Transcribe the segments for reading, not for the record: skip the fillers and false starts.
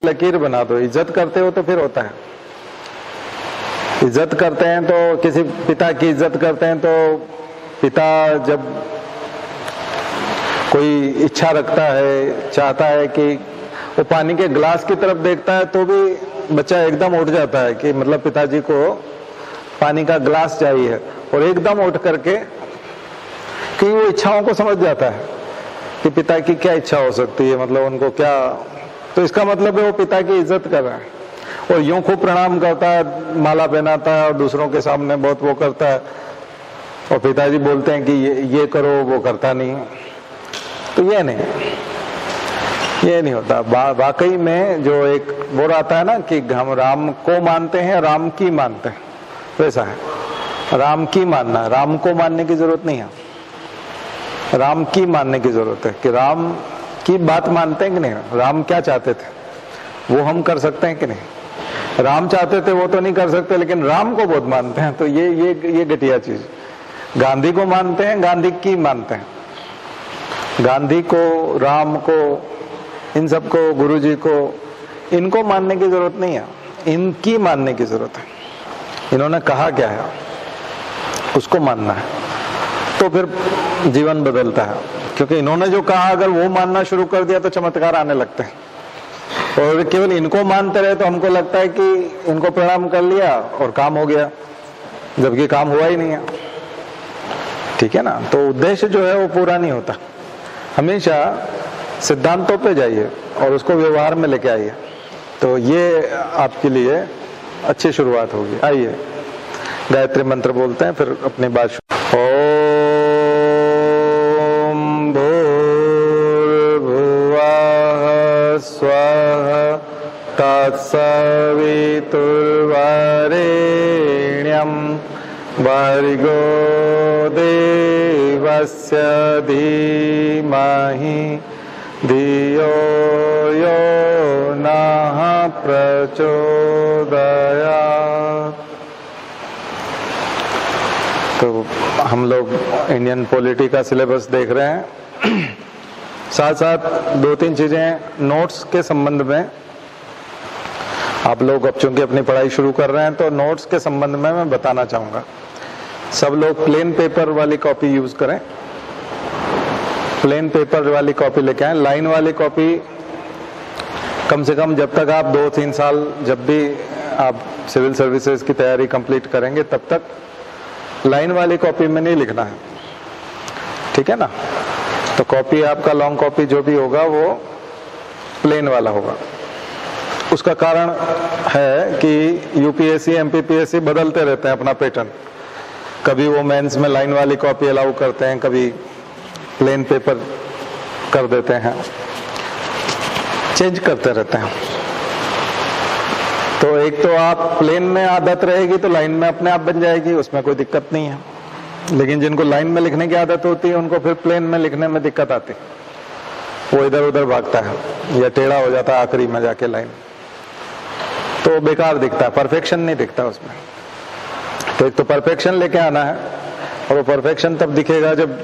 लकीर बना दो। इज्जत करते हो तो फिर होता है। इज्जत करते हैं तो किसी पिता की इज्जत करते हैं तो पिता जब कोई इच्छा रखता है, चाहता है कि वो पानी के गिलास की तरफ देखता है तो भी बच्चा एकदम उठ जाता है कि मतलब पिताजी को पानी का गिलास चाहिए, और एकदम उठ करके कि वो इच्छाओं को समझ जाता है कि पिता की क्या इच्छा हो सकती है, मतलब उनको क्या, तो इसका मतलब है वो पिता की इज्जत कर रहा है। और यूं खूब प्रणाम करता है, माला पहनाता है और दूसरों के सामने बहुत वो करता है, और पिताजी बोलते हैं कि ये करो, वो करता नहीं। तो ये नहीं होता। वाकई में जो एक वो आता है ना कि हम राम को मानते हैं, राम की मानते हैं, वैसा है। राम की मानना, राम को मानने की जरूरत नहीं है, राम की मानने की जरूरत है कि राम की बात मानते हैं कि नहीं, राम क्या चाहते थे वो हम कर सकते हैं कि नहीं। राम चाहते थे वो तो नहीं कर सकते, लेकिन राम को बहुत मानते हैं, तो ये घटिया चीज। गांधी को मानते हैं, गांधी की मानते हैं, गांधी को, राम को, इन सबको, गुरुजी को, इनको मानने की जरूरत नहीं है, इनकी मानने की जरूरत है। इन्होंने कहा क्या है उसको मानना है, तो फिर जीवन बदलता है। क्योंकि इन्होंने जो कहा अगर वो मानना शुरू कर दिया तो चमत्कार आने लगते हैं, और केवल इनको मानते रहे तो हमको लगता है कि इनको प्रणाम कर लिया और काम हो गया, जबकि काम हुआ ही नहीं है। ठीक है ना। तो उद्देश्य जो है वो पूरा नहीं होता। हमेशा सिद्धांतों पे जाइए और उसको व्यवहार में लेके आइए, तो ये आपके लिए अच्छी शुरुआत होगी। आइए गायत्री मंत्र बोलते हैं, फिर अपनी बात शुरू। ओम भूर्भुवः स्वः तत्सवितुर्वरेण्यं भर्गो देवस्य धीमहि धियो यो नः प्रचोदयात्। तो हम लोग इंडियन पॉलिटी का सिलेबस देख रहे हैं, साथ साथ दो तीन चीजें नोट्स के संबंध में। आप लोग अब चूंकि अपनी पढ़ाई शुरू कर रहे हैं तो नोट्स के संबंध में मैं बताना चाहूंगा। सब लोग प्लेन पेपर वाली कॉपी यूज करें, प्लेन पेपर वाली कॉपी लेके आए। लाइन वाली कॉपी कम से कम जब तक आप 2-3 साल, जब भी आप सिविल सर्विसेज की तैयारी कंप्लीट करेंगे तब तक लाइन वाली कॉपी में नहीं लिखना है। ठीक है ना। तो कॉपी आपका लॉन्ग कॉपी जो भी होगा वो प्लेन वाला होगा। उसका कारण है कि यूपीएससी एमपीपीएससी बदलते रहते हैं अपना पैटर्न। कभी वो मेंस में लाइन वाली कॉपी अलाउ करते हैं, कभी प्लेन पेपर कर देते हैं, चेंज करते रहते हैं। तो एक तो आप प्लेन में आदत रहेगी तो लाइन में अपने आप बन जाएगी, उसमें कोई दिक्कत नहीं है। लेकिन जिनको लाइन में लिखने की आदत होती है उनको फिर प्लेन में लिखने में दिक्कत आती है, वो इधर उधर भागता है या टेढ़ा हो जाता है आखिरी में जाके लाइन, तो बेकार दिखता है, परफेक्शन नहीं दिखता उसमें। तो एक तो परफेक्शन लेके आना है, और वो परफेक्शन तब दिखेगा जब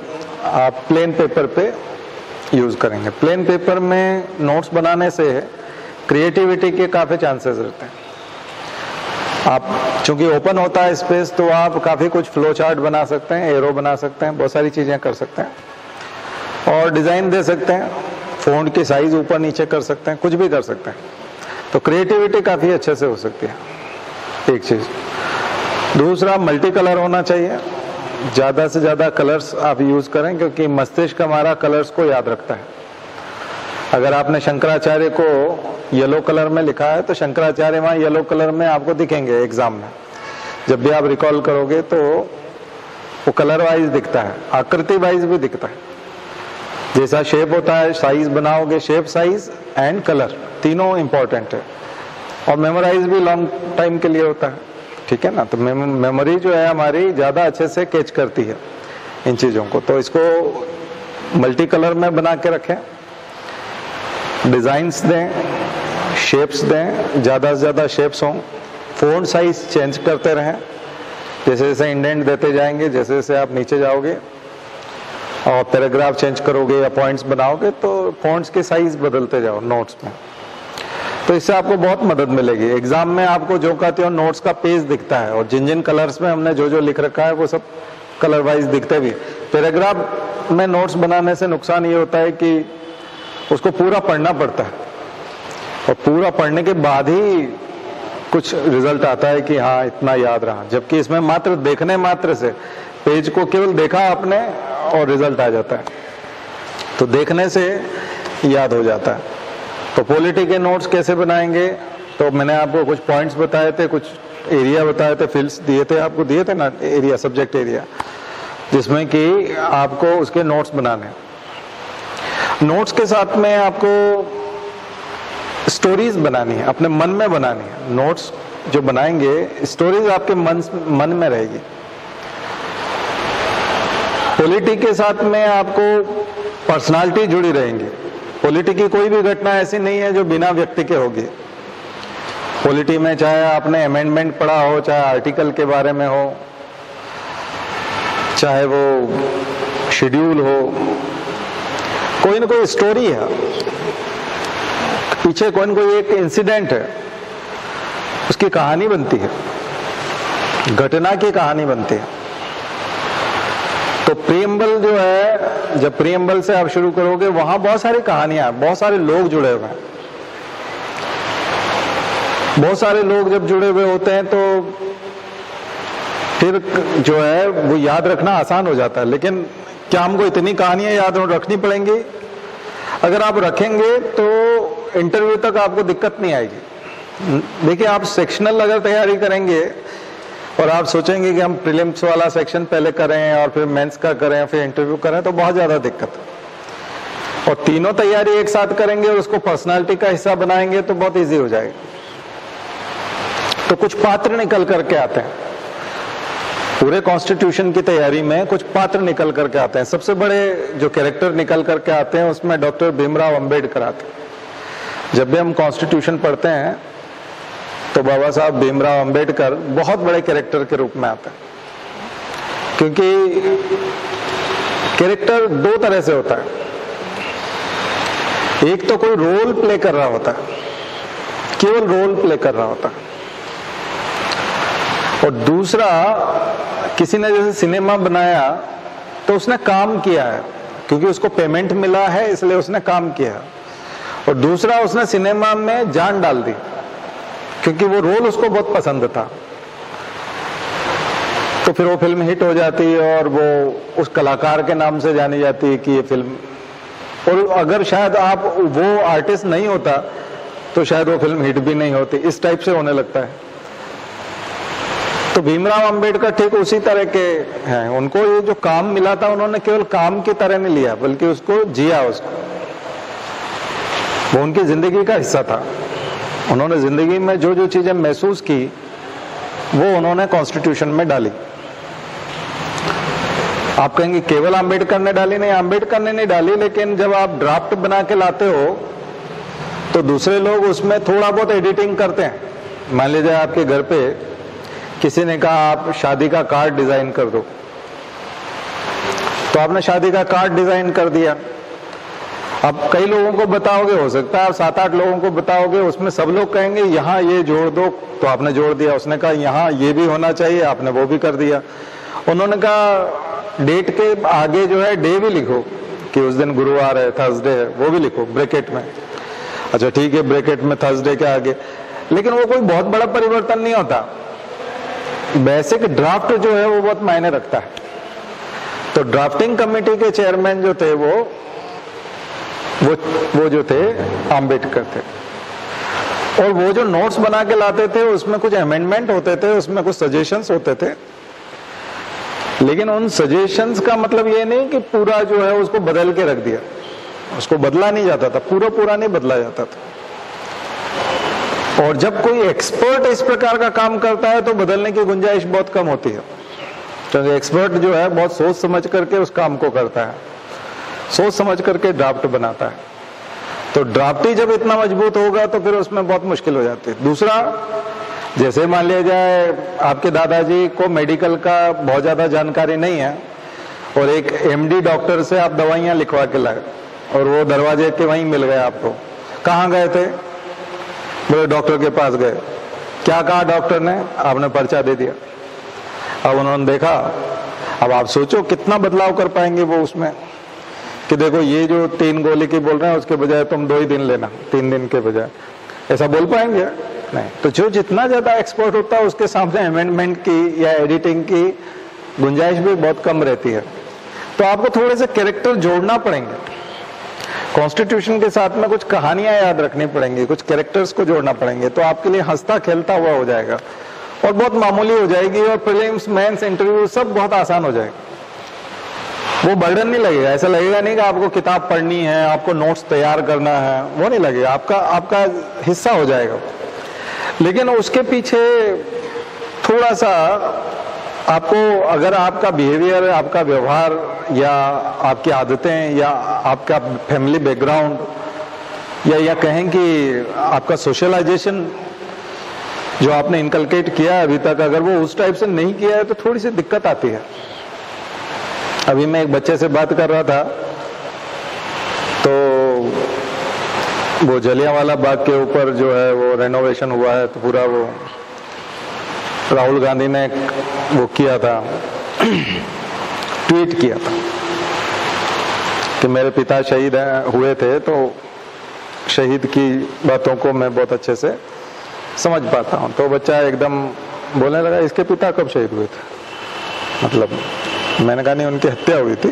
आप प्लेन पेपर पे यूज करेंगे। प्लेन पेपर में नोट्स बनाने से क्रिएटिविटी के काफी चांसेस रहते हैं। आप चूंकि ओपन होता है स्पेस, तो आप काफी कुछ फ्लो चार्ट बना सकते हैं, एरो बना सकते हैं, बहुत सारी चीजें कर सकते हैं, और डिजाइन दे सकते हैं, फॉन्ट की साइज ऊपर नीचे कर सकते हैं, कुछ भी कर सकते हैं। तो क्रिएटिविटी काफी अच्छे से हो सकती है, एक चीज। दूसरा, मल्टी कलर होना चाहिए, ज्यादा से ज्यादा कलर्स आप यूज करें, क्योंकि मस्तिष्क हमारा कलर्स को याद रखता है। अगर आपने शंकराचार्य को येलो कलर में लिखा है तो शंकराचार्य वहां येलो कलर में आपको दिखेंगे एग्जाम में। जब भी आप रिकॉल करोगे तो वो कलर वाइज दिखता है, आकृति वाइज भी दिखता है। जैसा शेप होता है, साइज बनाओगे, शेप, साइज एंड कलर तीनों इंपॉर्टेंट है। और मेमोराइज भी लॉन्ग टाइम के लिए होता है। ठीक है ना। तो मेमोरी जो है हमारी ज्यादा अच्छे से कैच करती है इन चीजों को। तो इसको मल्टी कलर में बना के रखें, डिजाइन्स दें, शेप्स दें, ज्यादा से ज्यादा शेप्स हों, फॉन्ट साइज चेंज करते रहें। जैसे जैसे इंडेंट देते जाएंगे, जैसे जैसे आप नीचे जाओगे और पैराग्राफ चेंज करोगे या पॉइंट्स बनाओगे, तो फॉन्ट्स के साइज बदलते जाओ नोट्स में। तो इससे आपको बहुत मदद मिलेगी। एग्जाम में आपको जो कहते हो नोट्स का पेज दिखता है, और जिन जिन कलर्स में हमने जो जो लिख रखा है वो सब कलर वाइज दिखते भी। पैराग्राफ में नोट्स बनाने से नुकसान ये होता है कि उसको पूरा पढ़ना पड़ता है, और पूरा पढ़ने के बाद ही कुछ रिजल्ट आता है कि हाँ इतना याद रहा, जबकि इसमें मात्र देखने मात्र से, पेज को केवल देखा आपने और रिजल्ट आ जाता है, तो देखने से याद हो जाता है। तो पॉलिटी के नोट्स कैसे बनाएंगे, तो मैंने आपको कुछ पॉइंट्स बताए थे, कुछ एरिया बताए थे, फील्ड्स दिए थे, आपको दिए थे ना एरिया, सब्जेक्ट एरिया, जिसमें कि आपको उसके नोट्स बनाने। नोट्स के साथ में आपको स्टोरीज बनानी है, अपने मन में बनानी है। नोट्स जो बनाएंगे, स्टोरीज आपके मन में रहेगी। पॉलिटी के साथ में आपको पर्सनालिटी जुड़ी रहेंगी। पॉलिटी की कोई भी घटना ऐसी नहीं है जो बिना व्यक्ति के होगी। पॉलिटी में चाहे आपने अमेंडमेंट पढ़ा हो, चाहे आर्टिकल के बारे में हो, चाहे वो शेड्यूल हो, कोई ना कोई स्टोरी है पीछे, कोई ना कोई एक इंसिडेंट है, उसकी कहानी बनती है, घटना की कहानी बनती है। तो प्रीएम्बल जो है, जब प्रीएम्बल से आप शुरू करोगे, वहां बहुत सारी कहानियां, बहुत सारे लोग जुड़े हुए हैं। बहुत सारे लोग जब जुड़े हुए होते हैं तो फिर जो है वो याद रखना आसान हो जाता है। लेकिन क्या हमको इतनी कहानियां याद रखनी पड़ेंगी? अगर आप रखेंगे तो इंटरव्यू तक आपको दिक्कत नहीं आएगी। देखिए, आप सेक्शनल अगर तैयारी करेंगे और आप सोचेंगे कि हम प्रीलिम्स वाला सेक्शन पहले करें और फिर मेंस का करें, फिर इंटरव्यू करें, तो बहुत ज्यादा दिक्कत है। और तीनों तैयारी एक साथ करेंगे और उसको पर्सनालिटी का हिस्सा बनाएंगे तो बहुत इजी हो जाएगा। तो कुछ पात्र निकल करके आते हैं, पूरे कॉन्स्टिट्यूशन की तैयारी में कुछ पात्र निकल करके आते हैं। सबसे बड़े जो कैरेक्टर निकल करके आते हैं उसमें डॉक्टर भीमराव अंबेडकर आते हैं। जब भी हम कॉन्स्टिट्यूशन पढ़ते हैं तो बाबा साहब भीमराव अंबेडकर बहुत बड़े कैरेक्टर के रूप में आते हैं, क्योंकि कैरेक्टर दो तरह से होता है। एक तो कोई रोल प्ले कर रहा होता है, केवल रोल प्ले कर रहा होता है, और दूसरा किसी ने जैसे सिनेमा बनाया तो उसने काम किया है, क्योंकि उसको पेमेंट मिला है इसलिए उसने काम किया, और दूसरा उसने सिनेमा में जान डाल दी क्योंकि वो रोल उसको बहुत पसंद था। तो फिर वो फिल्म हिट हो जाती है और वो उस कलाकार के नाम से जानी जाती है कि ये फिल्म, और अगर शायद आप वो आर्टिस्ट नहीं होता तो शायद वो फिल्म हिट भी नहीं होती। इस टाइप से होने लगता है। तो भीमराव अंबेडकर ठीक उसी तरह के हैं। उनको ये जो काम मिला था उन्होंने केवल काम की तरह नहीं लिया, बल्कि उसको जिया, उसको वो उनकी जिंदगी का हिस्सा था। उन्होंने जिंदगी में जो जो चीजें महसूस की वो उन्होंने कॉन्स्टिट्यूशन में डाली। आप कहेंगे केवल अंबेडकर ने डाली, नहीं, अंबेडकर ने नहीं डाली, लेकिन जब आप ड्राफ्ट बना के लाते हो तो दूसरे लोग उसमें थोड़ा बहुत एडिटिंग करते हैं। मान लीजिए आपके घर पे किसी ने कहा आप शादी का कार्ड डिजाइन कर दो, तो आपने शादी का कार्ड डिजाइन कर दिया। अब कई लोगों को बताओगे, हो सकता है आप 7-8 लोगों को बताओगे, उसमें सब लोग कहेंगे यहाँ ये जोड़ दो, तो आपने जोड़ दिया। उसने कहा यहाँ ये भी होना चाहिए, आपने वो भी कर दिया। उन्होंने कहा डेट के आगे जो है डे भी लिखो कि उस दिन गुरुवार है, थर्सडे है, वो भी लिखो ब्रैकेट में। अच्छा ठीक है, ब्रैकेट में थर्सडे के आगे, लेकिन वो कोई बहुत बड़ा परिवर्तन नहीं होता। बेसिक ड्राफ्ट जो है वो बहुत मायने रखता है। तो ड्राफ्टिंग कमेटी के चेयरमैन जो थे वो जो थे अंबेडकर थे, और वो जो नोट्स बना के लाते थे उसमें कुछ अमेंडमेंट होते थे, उसमें कुछ सजेशंस होते थे, लेकिन उन सजेशंस का मतलब ये नहीं कि पूरा जो है उसको बदल के रख दिया। उसको बदला नहीं जाता था, पूरा नहीं बदला जाता था। और जब कोई एक्सपर्ट इस प्रकार का काम करता है तो बदलने की गुंजाइश बहुत कम होती है, क्योंकि एक्सपर्ट जो है बहुत सोच समझ करके उस काम को करता है, सोच समझ करके ड्राफ्ट बनाता है। तो ड्राफ्ट ही जब इतना मजबूत होगा तो फिर उसमें बहुत मुश्किल हो जाती है। दूसरा, जैसे मान लिया जाए आपके दादाजी को मेडिकल का बहुत ज्यादा जानकारी नहीं है और एक एमडी डॉक्टर से आप दवाइयां लिखवा के लाए और वो दरवाजे के वहीं मिल गए आपको, कहाँ गए थे? बोले डॉक्टर के पास गए, क्या कहा डॉक्टर ने? आपने पर्चा दे दिया। अब उन्होंने देखा, अब आप सोचो कितना बदलाव कर पाएंगे वो उसमें, कि देखो ये जो 3 गोली की बोल रहे हैं उसके बजाय तुम 2 ही दिन लेना, 3 दिन के बजाय, ऐसा बोल पाएंगे? नहीं। तो जो जितना ज्यादा एक्सपर्ट होता है उसके सामने अमेंडमेंट की या एडिटिंग की गुंजाइश भी बहुत कम रहती है। तो आपको थोड़े से कैरेक्टर जोड़ना पड़ेंगे, कॉन्स्टिट्यूशन के साथ में कुछ कहानियां याद रखनी पड़ेंगी, कुछ कैरेक्टर्स को जोड़ना पड़ेंगे, तो आपके लिए हंसता खेलता हुआ हो जाएगा और बहुत मामूली हो जाएगी, और प्रीलिम्स, मेंस, इंटरव्यू सब बहुत आसान हो जाएगा। वो बर्डन नहीं लगेगा, ऐसा लगेगा नहीं कि आपको किताब पढ़नी है, आपको नोट्स तैयार करना है, वो नहीं लगेगा, आपका हिस्सा हो जाएगा। लेकिन उसके पीछे थोड़ा सा आपको, अगर आपका बिहेवियर, आपका व्यवहार या आपकी आदतें या आपका फैमिली बैकग्राउंड या कहें कि आपका सोशलाइजेशन जो आपने इनकलकेट किया अभी तक, अगर वो उस टाइप से नहीं किया है तो थोड़ी सी दिक्कत आती है। अभी मैं एक बच्चे से बात कर रहा था, तो वो जलियांवाला बाग के ऊपर जो है वो रेनोवेशन हुआ है, तो पूरा वो राहुल गांधी ने वो किया था, ट्वीट किया था कि मेरे पिता शहीद हुए थे, तो शहीद की बातों को मैं बहुत अच्छे से समझ पाता हूँ। तो बच्चा एकदम बोलने लगा, इसके पिता कब शहीद हुए थे? मतलब मैंने कहा नहीं, उनकी हत्या हुई थी।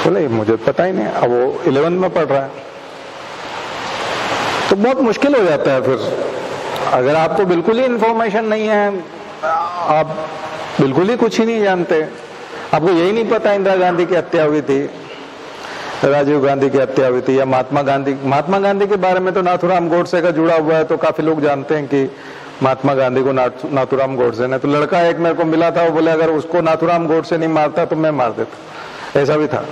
बोले मुझे पता ही नहीं। अब वो 11th में पढ़ रहा है, तो बहुत मुश्किल हो जाता है फिर। अगर आपको बिल्कुल ही इंफॉर्मेशन नहीं है, आप बिल्कुल ही कुछ ही नहीं जानते, आपको यही नहीं पता इंदिरा गांधी की हत्या हुई थी, राजीव गांधी की हत्या हुई थी, या महात्मा गांधी के बारे में तो नाथूराम गोडसे का जुड़ा हुआ है, तो काफी लोग जानते हैं कि महात्मा गांधी को नाथूराम गोडसे ने, तो लड़का एक मेरे को मिला था, वो बोले अगर उसको नाथूराम गोडसे नहीं मारता तो मैं मार देता, ऐसा भी था।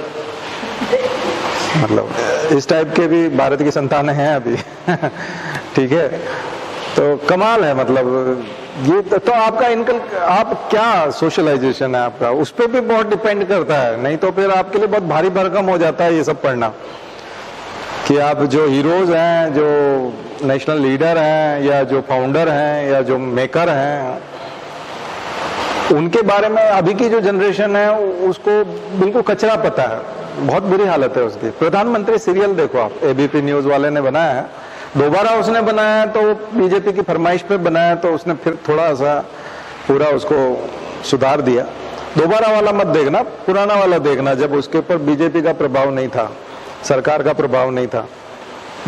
मतलब इस टाइप के भी भारत की संतानें हैं अभी। ठीक है, तो कमाल है। मतलब ये तो आपका आप क्या सोशलाइजेशन है आपका, उस पर भी बहुत डिपेंड करता है। नहीं तो फिर आपके लिए बहुत भारी भरकम हो जाता है ये सब पढ़ना, कि आप जो हीरोज हैं, जो नेशनल लीडर हैं, या जो फाउंडर हैं, या जो मेकर हैं, उनके बारे में अभी की जो जनरेशन है उसको बिल्कुल कचरा पता है, बहुत बुरी हालत है उसकी। प्रधानमंत्री सीरियल देखो आप, एबीपी न्यूज वाले ने बनाया है, दोबारा उसने बनाया तो बीजेपी की फरमाइश पे बनाया, तो उसने फिर थोड़ा सा पूरा उसको सुधार दिया। दोबारा वाला मत देखना, पुराना वाला देखना, जब उसके ऊपर बीजेपी का प्रभाव नहीं था, सरकार का प्रभाव नहीं था।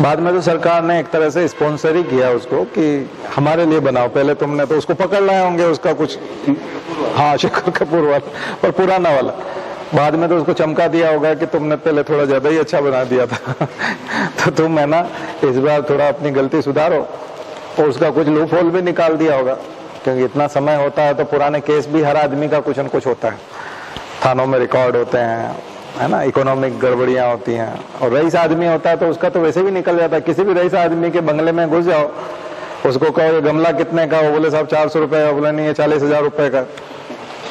बाद में तो सरकार ने एक तरह से स्पॉन्सर ही किया उसको कि हमारे लिए बनाओ, पहले तुमने तो उसको पकड़ लाए होंगे उसका कुछ, हाँ शेखर कपूर वाला, पर पुराना वाला। बाद में तो उसको चमका दिया होगा कि तुमने पहले थोड़ा ज्यादा ही अच्छा बना दिया था। तो तुम है ना इस बार थोड़ा अपनी गलती सुधारो, और उसका कुछ लूप होल भी निकाल दिया होगा, क्योंकि इतना समय होता है तो पुराने केस भी हर आदमी का कुछ न कुछ होता है, थानों में रिकॉर्ड होते हैं, है ना, इकोनॉमिक गड़बड़ियां होती हैं। और रईस आदमी होता है तो उसका तो वैसे भी निकल जाता है। किसी भी रईस आदमी के बंगले में घुस जाओ, उसको कहो ये गमला कितने का, वो बोले साहब 400 रुपए का, बोले नहीं ये 40,000 रुपए का,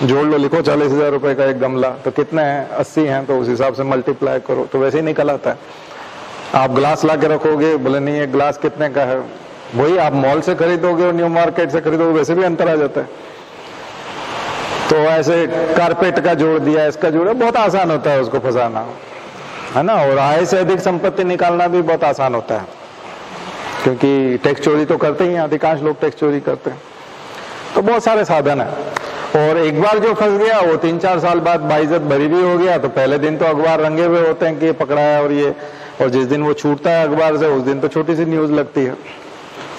जोड़ लो, लिखो 40,000 रुपए का एक गमला, तो कितने हैं, 80 हैं, तो उस हिसाब से मल्टीप्लाई करो, तो वैसे ही निकल आता है। आप ग्लास ला के रखोगे, बोले नहीं ये ग्लास कितने का है, वही आप मॉल से खरीदोगे और न्यू मार्केट से खरीदोगे, वैसे भी अंतर आ जाता है। तो ऐसे कारपेट का जोड़ दिया, इसका जोड़ा, बहुत आसान होता है उसको फंसाना, है ना। और आय से अधिक संपत्ति निकालना भी बहुत आसान होता है, क्योंकि टैक्स चोरी तो करते ही हैं, अधिकांश लोग टैक्स चोरी करते हैं। तो बहुत सारे साधन है। और एक बार जो फंस गया वो 3-4 साल बाद बाइज्जत भरी भी हो गया, तो पहले दिन तो अखबार रंगे हुए होते हैं कि ये पकड़ा है और ये, और जिस दिन वो छूटता है अखबार से उस दिन तो छोटी सी न्यूज लगती है,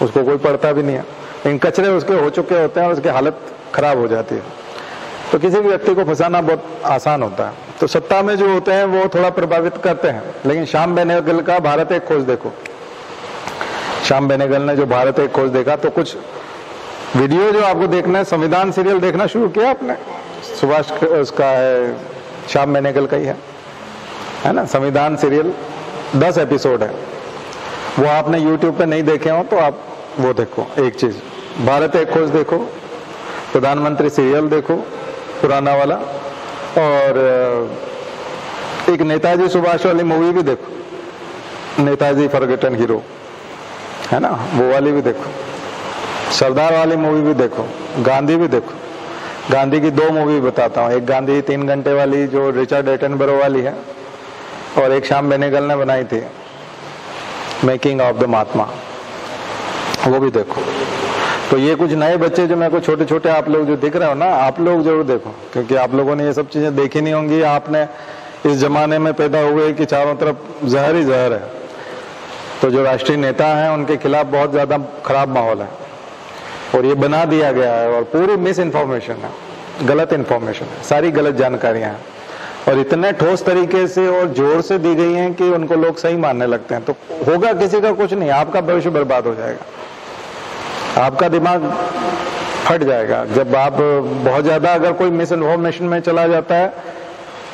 उसको कोई पढ़ता भी नहीं है। लेकिन कचरे उसके हो चुके होते हैं और उसकी हालत खराब हो जाती है। तो किसी भी व्यक्ति को फंसाना बहुत आसान होता है। तो सत्ता में जो होते हैं वो थोड़ा प्रभावित करते हैं। लेकिन श्याम बेनेगल का भारत एक खोज देखो, श्याम बेनेगल ने जो भारत एक खोज देखा, तो कुछ वीडियो जो आपको देखना है, संविधान सीरियल देखना शुरू किया आपने, सुभाष उसका है, श्याम बेनेगल का ही है ना, संविधान सीरियल 10 एपिसोड है। वो आपने यूट्यूब पे नहीं देखे हो तो आप वो देखो। एक चीज, भारत एक खोज देखो, प्रधानमंत्री सीरियल देखो पुराना वाला, और एक नेताजी सुभाष वाली मूवी भी देखो, नेताजी फॉरगेटन हीरो, है ना, वो वाली भी देखो, सरदार वाली मूवी भी देखो, गांधी भी देखो। गांधी की 2 मूवी बताता हूँ, एक गांधी 3 घंटे वाली जो रिचर्ड एटनबरो वाली है, और एक श्याम बेनेगल ने बनाई थी मेकिंग ऑफ द महात्मा, वो भी देखो। तो ये कुछ नए बच्चे जो मेरे को छोटे छोटे आप लोग जो दिख रहे हो ना, आप लोग जरूर देखो, क्योंकि आप लोगों ने ये सब चीजें देखी नहीं होंगी। आपने इस जमाने में पैदा हुए कि चारों तरफ जहर ही जहर है, तो जो राष्ट्रीय नेता हैं उनके खिलाफ बहुत ज्यादा खराब माहौल है, और ये बना दिया गया है, और पूरी मिस इन्फॉर्मेशन है, गलत इन्फॉर्मेशन है, सारी गलत जानकारियां हैं, और इतने ठोस तरीके से और जोर से दी गई हैं कि उनको लोग सही मानने लगते हैं। तो होगा किसी का कुछ नहीं, आपका भविष्य बर्बाद हो जाएगा, आपका दिमाग फट जाएगा जब आप बहुत ज्यादा अगर कोई मिस इन्फॉर्मेशन में चला जाता है,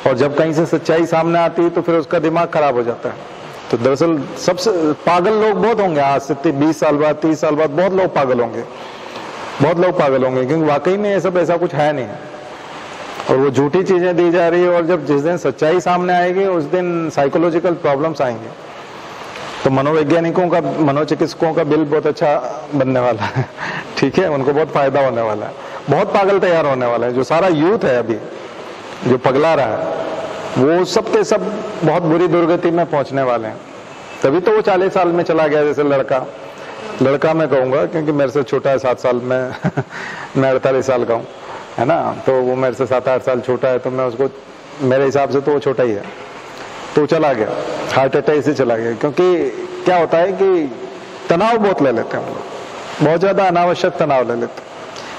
और जब कहीं से सच्चाई सामने आती है तो फिर उसका दिमाग खराब हो जाता है। तो दरअसल सबसे पागल लोग बहुत होंगे आज से 20 साल बाद, 30 साल बाद बहुत लोग पागल होंगे, बहुत लोग पागल होंगे, क्योंकि वाकई में ये सब ऐसा कुछ है नहीं, और वो झूठी चीजें दी जा रही है। और जब जिस दिन सच्चाई सामने आएगी उस दिन साइकोलॉजिकल प्रॉब्लम्स आएंगे। तो मनोवैज्ञानिकों का, मनोचिकित्सकों का बिल बहुत अच्छा बनने वाला है, ठीक है, उनको बहुत फायदा होने वाला है, बहुत पागल तैयार होने वाला है। जो सारा यूथ है अभी जो पगला रहा है, वो सब के सब बहुत बुरी दुर्गति में पहुंचने वाले हैं। तभी तो वो 40 साल में चला गया, जैसे लड़का मैं कहूंगा क्योंकि मेरे से छोटा है 7 साल में मैं 48 साल का हूँ, है ना, तो वो मेरे से 7-8 साल छोटा है, तो मैं उसको, मेरे हिसाब से तो वो छोटा ही है, तो चला गया, हार्ट अटैक से चला गया। क्योंकि क्या होता है कि तनाव बहुत ले लेते हैं हम लोग, बहुत ज्यादा अनावश्यक तनाव ले लेते हैं।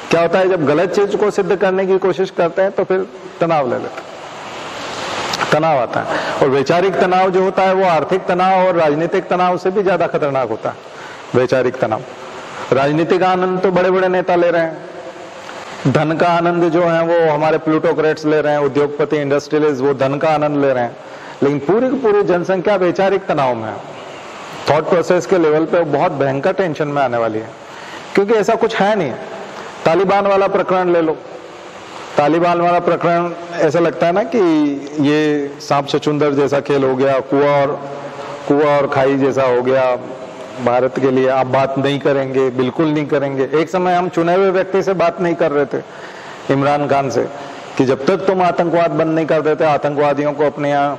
क्या होता है जब गलत चीज को सिद्ध करने की कोशिश करते हैं तो फिर तनाव ले लेते हैं, तनाव आता है। और वैचारिक तनाव जो होता है वो आर्थिक तनाव और राजनीतिक तनाव से भी ज्यादा खतरनाक होता है। वैचारिक तनाव, राजनीतिक आनंद तो बड़े बड़े नेता ले रहे हैं, धन का आनंद जो है वो हमारे प्लूटोक्रेट्स ले रहे हैं, उद्योगपति, इंडस्ट्रियलिस्ट, वो धन का आनंद ले रहे हैं। लेकिन पूरी की पूरी जनसंख्या वैचारिक तनाव में है, थॉट प्रोसेस के लेवल पे बहुत भयंकर टेंशन में आने वाली है, क्योंकि ऐसा कुछ है नहीं। तालिबान वाला प्रकरण ले लो, तालिबान वाला प्रकरण ऐसा लगता है ना कि ये सांप चुचुंदर जैसा खेल हो गया, कुआं और खाई जैसा हो गया भारत के लिए। आप बात नहीं करेंगे, बिल्कुल नहीं करेंगे। एक समय हम चुने हुए व्यक्ति से बात नहीं कर रहे थे, इमरान खान से, कि जब तक तुम आतंकवाद बंद नहीं कर देते, आतंकवादियों को अपने यहाँ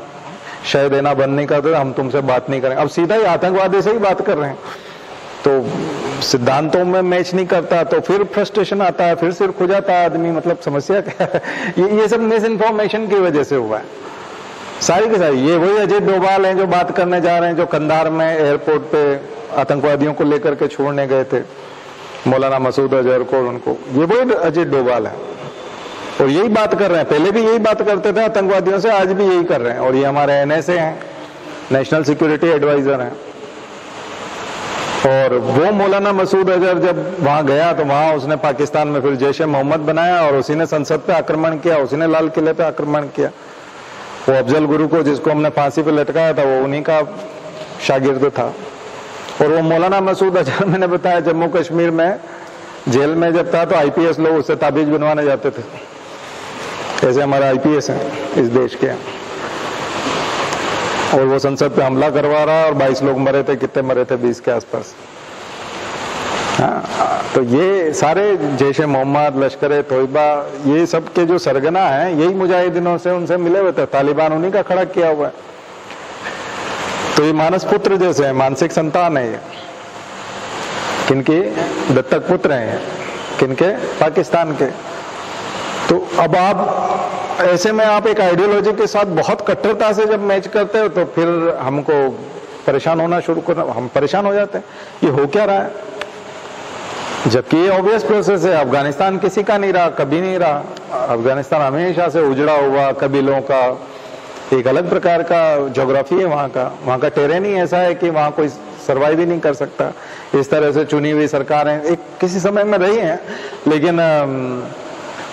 शय देना बंद नहीं कर देते, हम तुमसे बात नहीं करेंगे। अब सीधा ही आतंकवादी से ही बात कर रहे हैं, तो सिद्धांतों में मैच नहीं करता, तो फिर फ्रस्ट्रेशन आता है, फिर सिर खुजाता है आदमी। मतलब समस्या क्या है? ये सब मिस इन्फॉर्मेशन की वजह से हुआ है सारी की सारी। ये वही अजय डोभाल हैं जो बात करने जा रहे हैं, जो कंधार में एयरपोर्ट पे आतंकवादियों को लेकर के छोड़ने गए थे, मौलाना मसूद अजहर को, उनको, ये वही अजय डोभाल है, और यही बात कर रहे हैं। पहले भी यही बात करते थे आतंकवादियों से, आज भी यही कर रहे हैं। और ये हमारे NSA हैं, नेशनल सिक्योरिटी एडवाइजर हैं। और वो मौलाना मसूद अजहर जब वहां गया तो वहां उसने पाकिस्तान में फिर जैश ए मोहम्मद बनाया, और उसी ने संसद पे आक्रमण किया, उसी ने लाल किले पे आक्रमण किया। वो अफजल गुरु को, जिसको हमने फांसी पे लटकाया था, वो उन्हीं का शागिर्द था। और वो मौलाना मसूद अजहर, मैंने बताया, जम्मू कश्मीर में जेल में जब था तो IPS लोग उससे ताबीज बनवाने जाते थे। ऐसे हमारा IPS है इस देश के, और वो संसद पे हमला करवा रहा, और 22 लोग मरे थे। कितने मरे थे? 20 के आसपास। हाँ, तो ये सारे जैश ए मोहम्मद, लश्कर ए तोयबा, ये सब के जो सरगना है, यही मुजाहिदीनों से उनसे मिले हुए थे। तालिबान उन्हीं का खड़ा किया हुआ है। तो ये मानस पुत्र जैसे है, मानसिक संतान है ये। किनके? दत्तक पुत्र हैं, किनके? पाकिस्तान के। तो अब आप ऐसे में आप एक आइडियोलॉजी के साथ बहुत कट्टरता से जब मैच करते हो तो फिर हमको परेशान होना शुरू करना, हम परेशान हो जाते हैं। ये हो क्या रहा है? जबकि ये ऑब्वियस प्रोसेस है। अफगानिस्तान किसी का नहीं रहा, कभी नहीं रहा। अफगानिस्तान हमेशा से उजड़ा हुआ कबीलों का, एक अलग प्रकार का ज्योग्राफी है वहाँ का टेरेन ही ऐसा है कि वहाँ कोई सर्वाइव ही नहीं कर सकता। इस तरह से चुनी हुई सरकारें एक किसी समय में रही हैं, लेकिन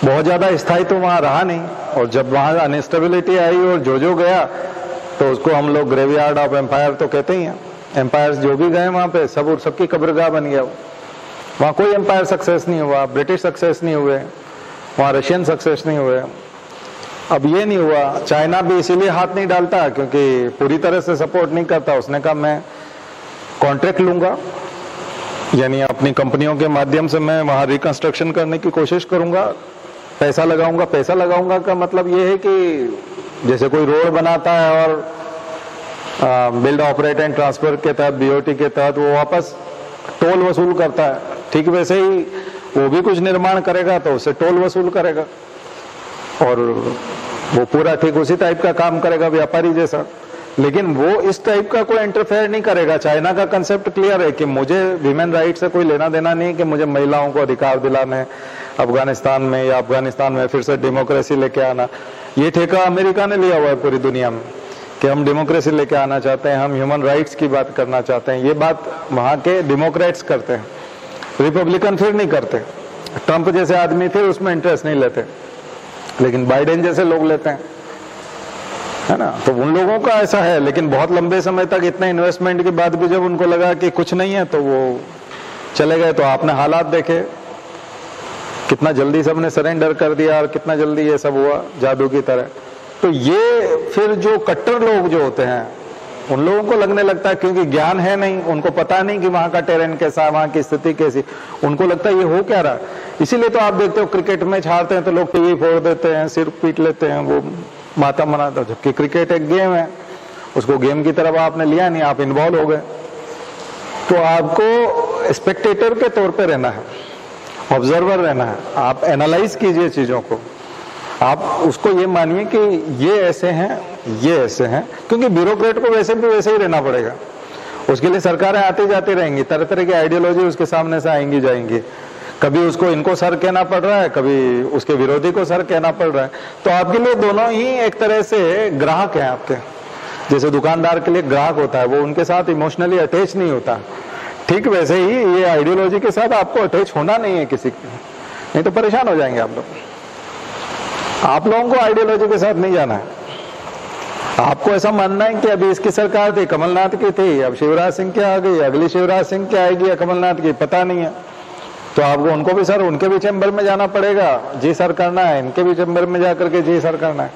बहुत ज्यादा स्थायी तो वहाँ रहा नहीं। और जब वहाँ अनस्टेबिलिटी आई और जो गया तो उसको हम लोग ग्रेवयार्ड ऑफ एम्पायर तो कहते ही हैं। एम्पायर्स जो भी गए वहाँ पे सबकी कब्रगाह बन गया। वहाँ कोई एम्पायर सक्सेस नहीं हुआ, ब्रिटिश सक्सेस नहीं हुए, वहाँ रशियन सक्सेस नहीं हुए। अब ये नहीं हुआ। चाइना भी इसीलिए हाथ नहीं डालता क्योंकि पूरी तरह से सपोर्ट नहीं करता। उसने कहा मैं कॉन्ट्रैक्ट लूंगा यानी अपनी कंपनियों के माध्यम से मैं वहां रिकंस्ट्रक्शन करने की कोशिश करूंगा, पैसा लगाऊंगा। पैसा लगाऊंगा का मतलब ये है कि जैसे कोई रोड बनाता है और बिल्ड ऑपरेट एंड ट्रांसफर के तहत, बीओटी के तहत वो वापस टोल वसूल करता है, ठीक वैसे ही वो भी कुछ निर्माण करेगा तो उससे टोल वसूल करेगा और वो पूरा ठीक उसी टाइप का काम करेगा व्यापारी जैसा। लेकिन वो इस टाइप का कोई इंटरफेयर नहीं करेगा। चाइना का कंसेप्ट क्लियर है कि मुझे ह्यूमन राइट से कोई लेना देना नहीं, कि मुझे महिलाओं को अधिकार दिलाने अफगानिस्तान में या अफगानिस्तान में फिर से डेमोक्रेसी लेके आना। ये ठेका अमेरिका ने लिया हुआ है पूरी दुनिया में कि हम डेमोक्रेसी लेके आना चाहते हैं, हम ह्यूमन राइट्स की बात करना चाहते हैं। ये बात वहां के डेमोक्रेट्स करते हैं, रिपब्लिकन फिर नहीं करते। ट्रंप जैसे आदमी थे उसमें इंटरेस्ट नहीं लेते, लेकिन बाइडेन जैसे लोग लेते हैं, है ना। तो उन लोगों का ऐसा है। लेकिन बहुत लंबे समय तक इतने इन्वेस्टमेंट के बाद भी जब उनको लगा कि कुछ नहीं है तो वो चले गए। तो आपने हालात देखे कितना जल्दी सबने सरेंडर कर दिया और कितना जल्दी ये सब हुआ जादू की तरह। तो ये फिर जो कट्टर लोग जो होते हैं उन लोगों को लगने लगता है, क्योंकि ज्ञान है नहीं, उनको पता नहीं कि वहां का टेरेन कैसा है, वहां की स्थिति कैसी, उनको लगता है ये हो क्या रहा। इसीलिए तो आप देखते हो क्रिकेट मैच हारते हैं तो लोग टीवी फोड़ देते हैं, सिर पीट लेते हैं, वो माता मनाता। जबकि क्रिकेट एक गेम है, उसको गेम की तरफ आपने लिया नहीं, आप इन्वॉल्व हो गए। तो आपको स्पेक्टेटर के तौर पे रहना है, ऑब्जर्वर रहना है। आप एनालाइज कीजिए चीजों को, आप उसको ये मानिए कि ये ऐसे हैं, ये ऐसे हैं, क्योंकि ब्यूरोक्रेट को वैसे भी वैसे ही रहना पड़ेगा। उसके लिए सरकारें आती जाती रहेंगी, तरह तरह की आइडियोलॉजी उसके सामने से आएंगी जाएंगी। कभी उसको इनको सर कहना पड़ रहा है, कभी उसके विरोधी को सर कहना पड़ रहा है। तो आपके लिए दोनों ही एक तरह से ग्राहक हैं आपके। जैसे दुकानदार के लिए ग्राहक होता है, वो उनके साथ इमोशनली अटैच नहीं होता, ठीक वैसे ही ये आइडियोलॉजी के साथ आपको अटैच होना नहीं है किसी के, नहीं तो परेशान हो जाएंगे आप लोग। आप लोगों को आइडियोलॉजी के साथ नहीं जाना है। आपको ऐसा मानना है कि अभी इसकी सरकार थी, कमलनाथ की थी, अब शिवराज सिंह की आ गई, अगली शिवराज सिंह की आएगी या कमलनाथ की, पता नहीं है। तो आपको उनको भी सर, उनके भी चैम्बर में जाना पड़ेगा, जी सर करना है, इनके भी चैम्बर में जाकर के जी सर करना है।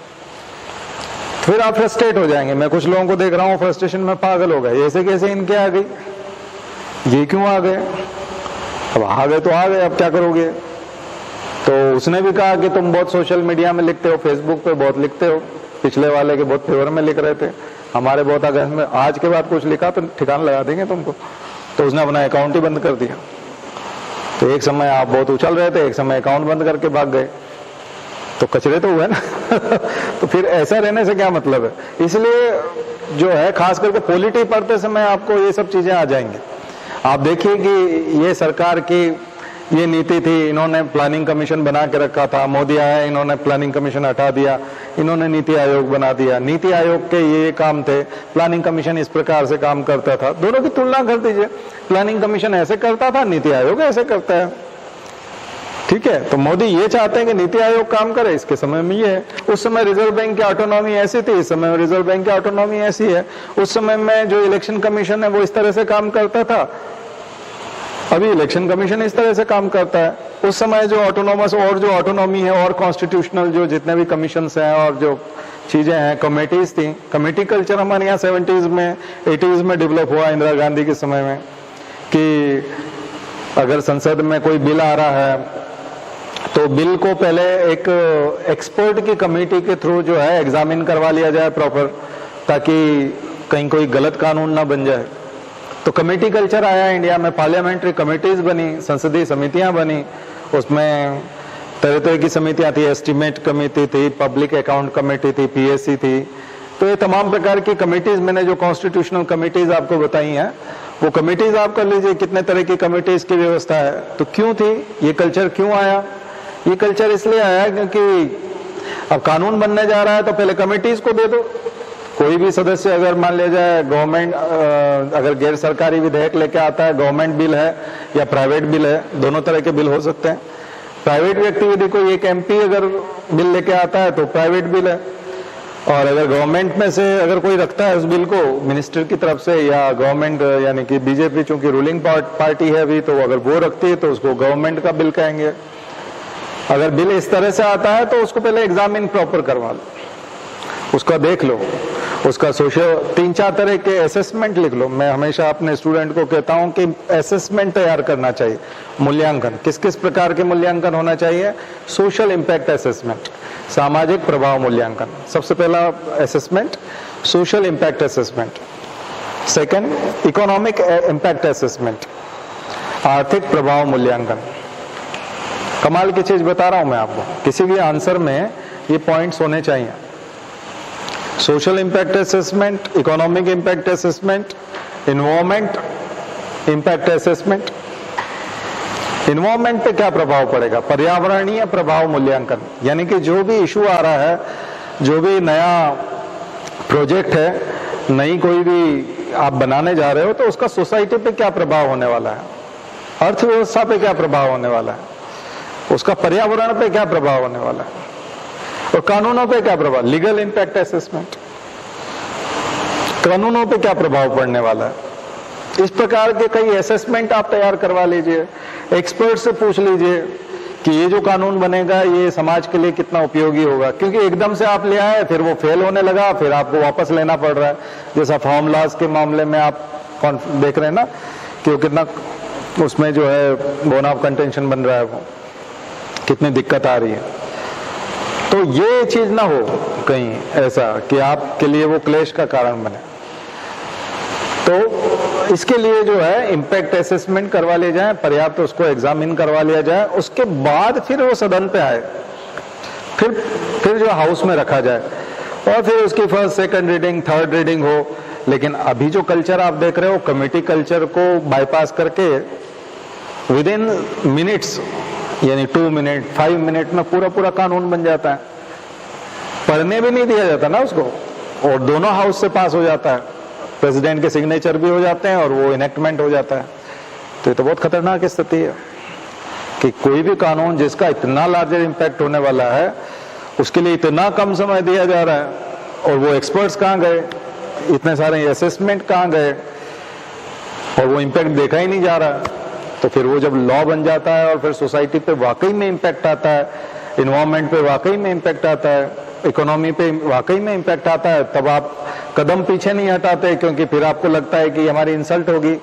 फिर आप फ्रस्ट्रेट हो जाएंगे। मैं कुछ लोगों को देख रहा हूँ फ्रस्ट्रेशन में पागल हो गए, ऐसे कैसे इनके आ गई, ये क्यों आ गए। अब आ गए तो आ गए, अब क्या करोगे। तो उसने भी कहा कि तुम बहुत सोशल मीडिया में लिखते हो, फेसबुक पे बहुत लिखते हो, पिछले वाले के बहुत फेवर में लिख रहे थे, हमारे बहुत अगर में आज के बाद कुछ लिखा तो ठिकाना लगा देंगे तुमको। तो उसने अपना अकाउंट ही बंद कर दिया। तो एक समय आप बहुत उछल रहे थे, एक समय अकाउंट बंद करके भाग गए, तो कचरे तो हुए ना। तो फिर ऐसा रहने से क्या मतलब है। इसलिए जो है खास करके पॉलिटी पढ़ते समय आपको ये सब चीजें आ जाएंगी। आप देखिए कि ये सरकार की ये नीति थी, इन्होंने प्लानिंग कमीशन बना के रखा था, मोदी आया इन्होंने प्लानिंग कमीशन हटा दिया, इन्होंने नीति आयोग बना दिया। नीति आयोग के ये काम थे, प्लानिंग कमीशन इस प्रकार से काम करता था। दोनों की तुलना कर दीजिए, प्लानिंग कमीशन ऐसे करता था, नीति आयोग ऐसे करता है, ठीक है। तो मोदी ये चाहते हैं कि नीति आयोग काम करे, इसके समय में ये है। उस समय रिजर्व बैंक की ऑटोनॉमी ऐसी थी, इस समय रिजर्व बैंक की ऑटोनॉमी ऐसी है। उस समय में जो इलेक्शन कमीशन है वो इस तरह से काम करता था, अभी इलेक्शन कमीशन इस तरह से काम करता है। उस समय जो ऑटोनॉमस और जो ऑटोनॉमी है और कॉन्स्टिट्यूशनल जो जितने भी कमीशंस हैं और जो चीजें हैं, कमेटीज थी, कमेटी कल्चर हमारे यहाँ 70s में 80s में डेवलप हुआ इंदिरा गांधी के समय में, कि अगर संसद में कोई बिल आ रहा है तो बिल को पहले एक एक्सपर्ट की कमेटी के थ्रू जो है एग्जामिन करवा लिया जाए प्रॉपर, ताकि कहीं कोई गलत कानून ना बन जाए। तो कमेटी कल्चर आया इंडिया में, पार्लियामेंट्री कमेटीज बनी, संसदीय समितियां बनी, उसमें तरह तरह की समितियां थी, एस्टीमेट कमेटी थी, पब्लिक अकाउंट कमेटी थी, पीएससी थी। तो ये तमाम प्रकार की कमेटीज, मैंने जो कॉन्स्टिट्यूशनल कमेटीज आपको बताई हैं वो कमेटीज आप कर लीजिए, कितने तरह की कमेटीज की व्यवस्था है। तो क्यों थी ये कल्चर, क्यों आया ये कल्चर? इसलिए आया क्योंकि अब कानून बनने जा रहा है तो पहले कमेटीज को दे दो। कोई भी सदस्य अगर मान लिया जाए गवर्नमेंट अगर गैर सरकारी विधेयक लेके आता है, गवर्नमेंट बिल है या प्राइवेट बिल है, दोनों तरह के बिल हो सकते हैं। प्राइवेट व्यक्ति यदि कोई एक एमपी अगर बिल लेके आता है तो प्राइवेट बिल है, और अगर गवर्नमेंट में से अगर कोई रखता है उस बिल को मिनिस्टर की तरफ से या गवर्नमेंट, यानी कि बीजेपी चूंकि रूलिंग पार्टी है अभी, तो अगर वो रखती है तो उसको गवर्नमेंट का बिल कहेंगे। अगर बिल इस तरह से आता है तो उसको पहले एग्जामिन प्रॉपर करवा लो, उसका देख लो, उसका सोशल 3-4 तरह के असेसमेंट लिख लो। मैं हमेशा अपने स्टूडेंट को कहता हूं कि असेसमेंट तैयार करना चाहिए। मूल्यांकन किस किस प्रकार के मूल्यांकन होना चाहिए? सोशल इंपैक्ट असेसमेंट, सामाजिक प्रभाव मूल्यांकन, सबसे पहला assessment social impact assessment. Second, economic impact assessment, आर्थिक प्रभाव मूल्यांकन। कमाल की चीज बता रहा हूं मैं आपको, किसी भी आंसर में ये पॉइंट्स होने चाहिए। Social impact assessment, economic impact assessment, environment impact assessment. Environment पे क्या प्रभाव पड़ेगा? पर्यावरणीय प्रभाव मूल्यांकन, यानी कि जो भी इशू आ रहा है, जो भी नया प्रोजेक्ट है, नई कोई भी आप बनाने जा रहे हो, तो उसका सोसाइटी पे क्या प्रभाव होने वाला है, अर्थव्यवस्था पे क्या प्रभाव होने वाला है, उसका पर्यावरण पे क्या प्रभाव होने वाला है, और कानूनों पे क्या प्रभाव, लीगल इंपैक्ट असेसमेंट, कानूनों पे क्या प्रभाव पड़ने वाला है। इस प्रकार के कई असेसमेंट आप तैयार करवा लीजिए, एक्सपर्ट से पूछ लीजिए कि ये जो कानून बनेगा ये समाज के लिए कितना उपयोगी होगा, क्योंकि एकदम से आप ले आए फिर वो फेल होने लगा, फिर आपको वापस लेना पड़ रहा है। जैसा फार्म लॉज के मामले में आप देख रहे हैं ना कि वो कितना उसमें जो है बोन ऑफ कंटेंशन बन रहा है, वो कितनी दिक्कत आ रही है। तो ये चीज ना हो कहीं ऐसा कि आपके लिए वो क्लेश का कारण बने। तो इसके लिए जो है इम्पैक्ट असेसमेंट करवा लिया जाए, पर्याप्त उसको एग्जामिन करवा लिया जाए, उसके बाद फिर वो सदन पे आए, फिर जो हाउस में रखा जाए, और फिर उसकी first second reading third reading हो। लेकिन अभी जो कल्चर आप देख रहे हो, कमेटी कल्चर को बाईपास करके विद इन मिनट्स, यानी 2 मिनट 5 मिनट में पूरा कानून बन जाता है, पढ़ने भी नहीं दिया जाता ना उसको, और दोनों हाउस से पास हो जाता है, प्रेसिडेंट के सिग्नेचर भी हो जाते हैं और वो इनेक्टमेंट हो जाता है। तो ये तो बहुत खतरनाक स्थिति है कि कोई भी कानून जिसका इतना लार्जर इम्पैक्ट होने वाला है, उसके लिए इतना कम समय दिया जा रहा है, और वो एक्सपर्ट्स कहाँ गए, इतने सारे असेसमेंट कहाँ गए, और वो इम्पैक्ट देखा ही नहीं जा रहा। तो फिर वो जब लॉ बन जाता है और फिर सोसाइटी पे वाकई में इम्पैक्ट आता है, इन्वायरमेंट पे वाकई में इम्पैक्ट आता है, इकोनॉमी पे वाकई में इम्पैक्ट आता है, तब आप कदम पीछे नहीं हटाते, क्योंकि फिर आपको लगता है कि हमारी इंसल्ट होगी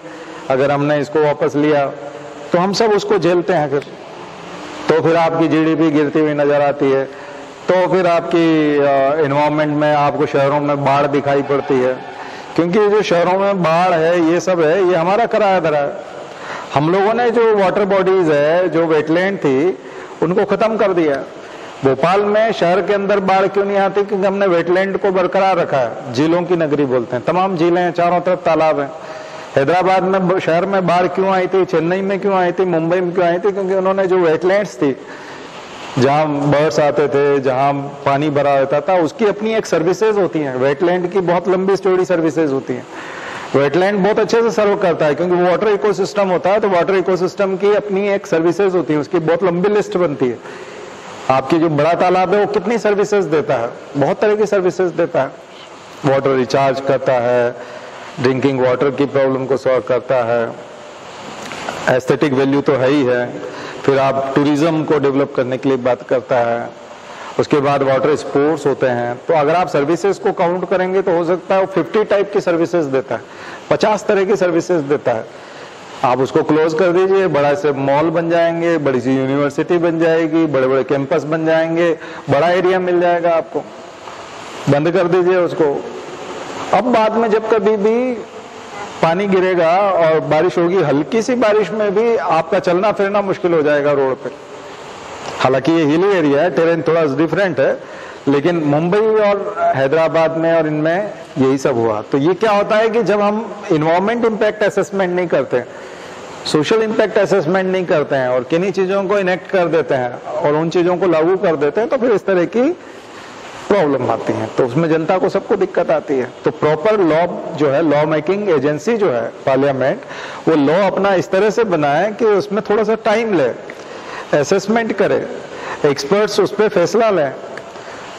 अगर हमने इसको वापस लिया, तो हम सब उसको झेलते हैं। तो फिर आपकी जीडीपी गिरती हुई नजर आती है, तो फिर आपकी एनवायरमेंट में आपको शहरों में बाढ़ दिखाई पड़ती है, क्योंकि जो शहरों में बाढ़ है ये सब है, ये हमारा कराया धरा है। हम लोगों ने जो वाटर बॉडीज है, जो वेटलैंड थी, उनको खत्म कर दिया। भोपाल में शहर के अंदर बाढ़ क्यों नहीं आती? क्योंकि हमने वेटलैंड को बरकरार रखा है, झीलों की नगरी बोलते हैं, तमाम झीलें हैं, चारों तरफ तालाब हैं। हैदराबाद में शहर में बाढ़ क्यों आई थी, चेन्नई में क्यों आई थी, मुंबई में क्यों आई थी? क्योंकि उन्होंने जो वेटलैंड्स थी, जहाँ बर्ड्स आते थे, जहाँ पानी भरा होता था, उसकी अपनी एक सर्विसेज होती हैं। वेटलैंड की बहुत लंबी चौड़ी सर्विसेज होती हैं। वेटलैंड बहुत अच्छे से सर्व करता है, क्योंकि वो वाटर इकोसिस्टम होता है, तो वाटर इकोसिस्टम की अपनी एक सर्विसेज होती है, उसकी बहुत लंबी लिस्ट बनती है। आपकी जो बड़ा तालाब है वो कितनी सर्विसेज देता है, बहुत तरह की सर्विसेज देता है। वाटर रिचार्ज करता है, ड्रिंकिंग वाटर की प्रॉब्लम को सॉल्व करता है, एस्थेटिक वैल्यू तो है ही है, फिर आप टूरिज्म को डेवलप करने के लिए बात करता है, उसके बाद वाटर स्पोर्ट्स होते हैं। तो अगर आप सर्विसेज को काउंट करेंगे तो हो सकता है वो 50 टाइप की सर्विसेज देता है, 50 तरह की सर्विसेज देता है। आप उसको क्लोज कर दीजिए, बड़ा से मॉल बन जाएंगे, बड़ी सी यूनिवर्सिटी बन जाएगी, बड़े बड़े कैंपस बन जाएंगे, बड़ा एरिया मिल जाएगा आपको। बंद कर दीजिए उसको। अब बाद में जब कभी भी पानी गिरेगा और बारिश होगी, हल्की सी बारिश में भी आपका चलना फिरना मुश्किल हो जाएगा रोड पे। हालांकि ये हिली एरिया है, टेरेन थोड़ा डिफरेंट है, लेकिन मुंबई और हैदराबाद में और इनमें यही सब हुआ। तो ये क्या होता है कि जब हम इन्वायरमेंट इम्पैक्ट असेसमेंट नहीं करते, सोशल इम्पैक्ट असेसमेंट नहीं करते हैं और किन्हीं चीजों को इनेक्ट कर देते हैं और उन चीजों को लागू कर देते हैं, तो फिर इस तरह की प्रॉब्लम आती है। तो उसमें जनता को सबको दिक्कत आती है। तो प्रॉपर लॉ जो है, लॉ मेकिंग एजेंसी जो है पार्लियामेंट, वो लॉ अपना इस तरह से बनाए कि उसमें थोड़ा सा टाइम ले, असेसमेंट करे, एक्सपर्ट्स उस पर फैसला लें,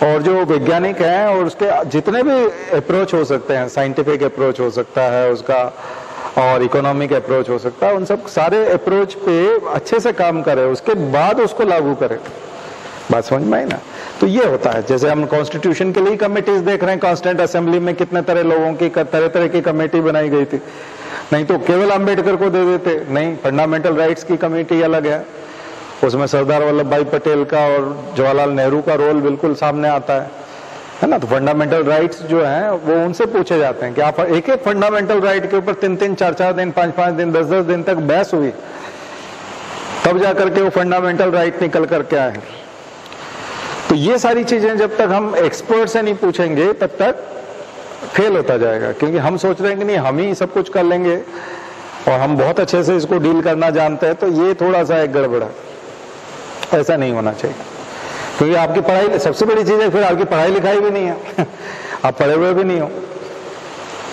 और जो वैज्ञानिक हैं और उसके जितने भी अप्रोच हो सकते हैं, साइंटिफिक अप्रोच हो सकता है उसका, और इकोनॉमिक अप्रोच हो सकता है, उन सब सारे अप्रोच पे अच्छे से काम करे, उसके बाद उसको लागू करे। बात समझ में आई ना? तो ये होता है। जैसे हम कॉन्स्टिट्यूशन के लिए कमेटीज देख रहे हैं, कॉन्स्टिट्यूंट असेंबली में कितने तरह लोगों की तरह तरह की कमेटी बनाई गई थी। नहीं तो केवल अंबेडकर को दे देते, नहीं, फंडामेंटल राइट्स की कमेटी अलग है, उसमें सरदार वल्लभ भाई पटेल का और जवाहरलाल नेहरू का रोल बिल्कुल सामने आता है ना। तो फंडामेंटल राइट्स जो हैं वो उनसे पूछे जाते हैं कि आप एक एक फंडामेंटल राइट के ऊपर 3-3, 4-4 दिन, 5-5 दिन, 10-10 दिन तक बहस हुई, तब जाकर के वो फंडामेंटल राइट निकल करके आए। तो ये सारी चीजें जब तक हम एक्सपर्ट से नहीं पूछेंगे तब तक फेल होता जाएगा, क्योंकि हम सोच रहे हैं कि नहीं हम ही सब कुछ कर लेंगे और हम बहुत अच्छे से इसको डील करना जानते हैं, तो ये थोड़ा सा एक गड़बड़ा, ऐसा नहीं होना चाहिए। क्योंकि आपकी पढ़ाई, सबसे बड़ी चीज है फिर आपकी पढ़ाई लिखाई भी नहीं है आप पढ़े हुए भी नहीं हो,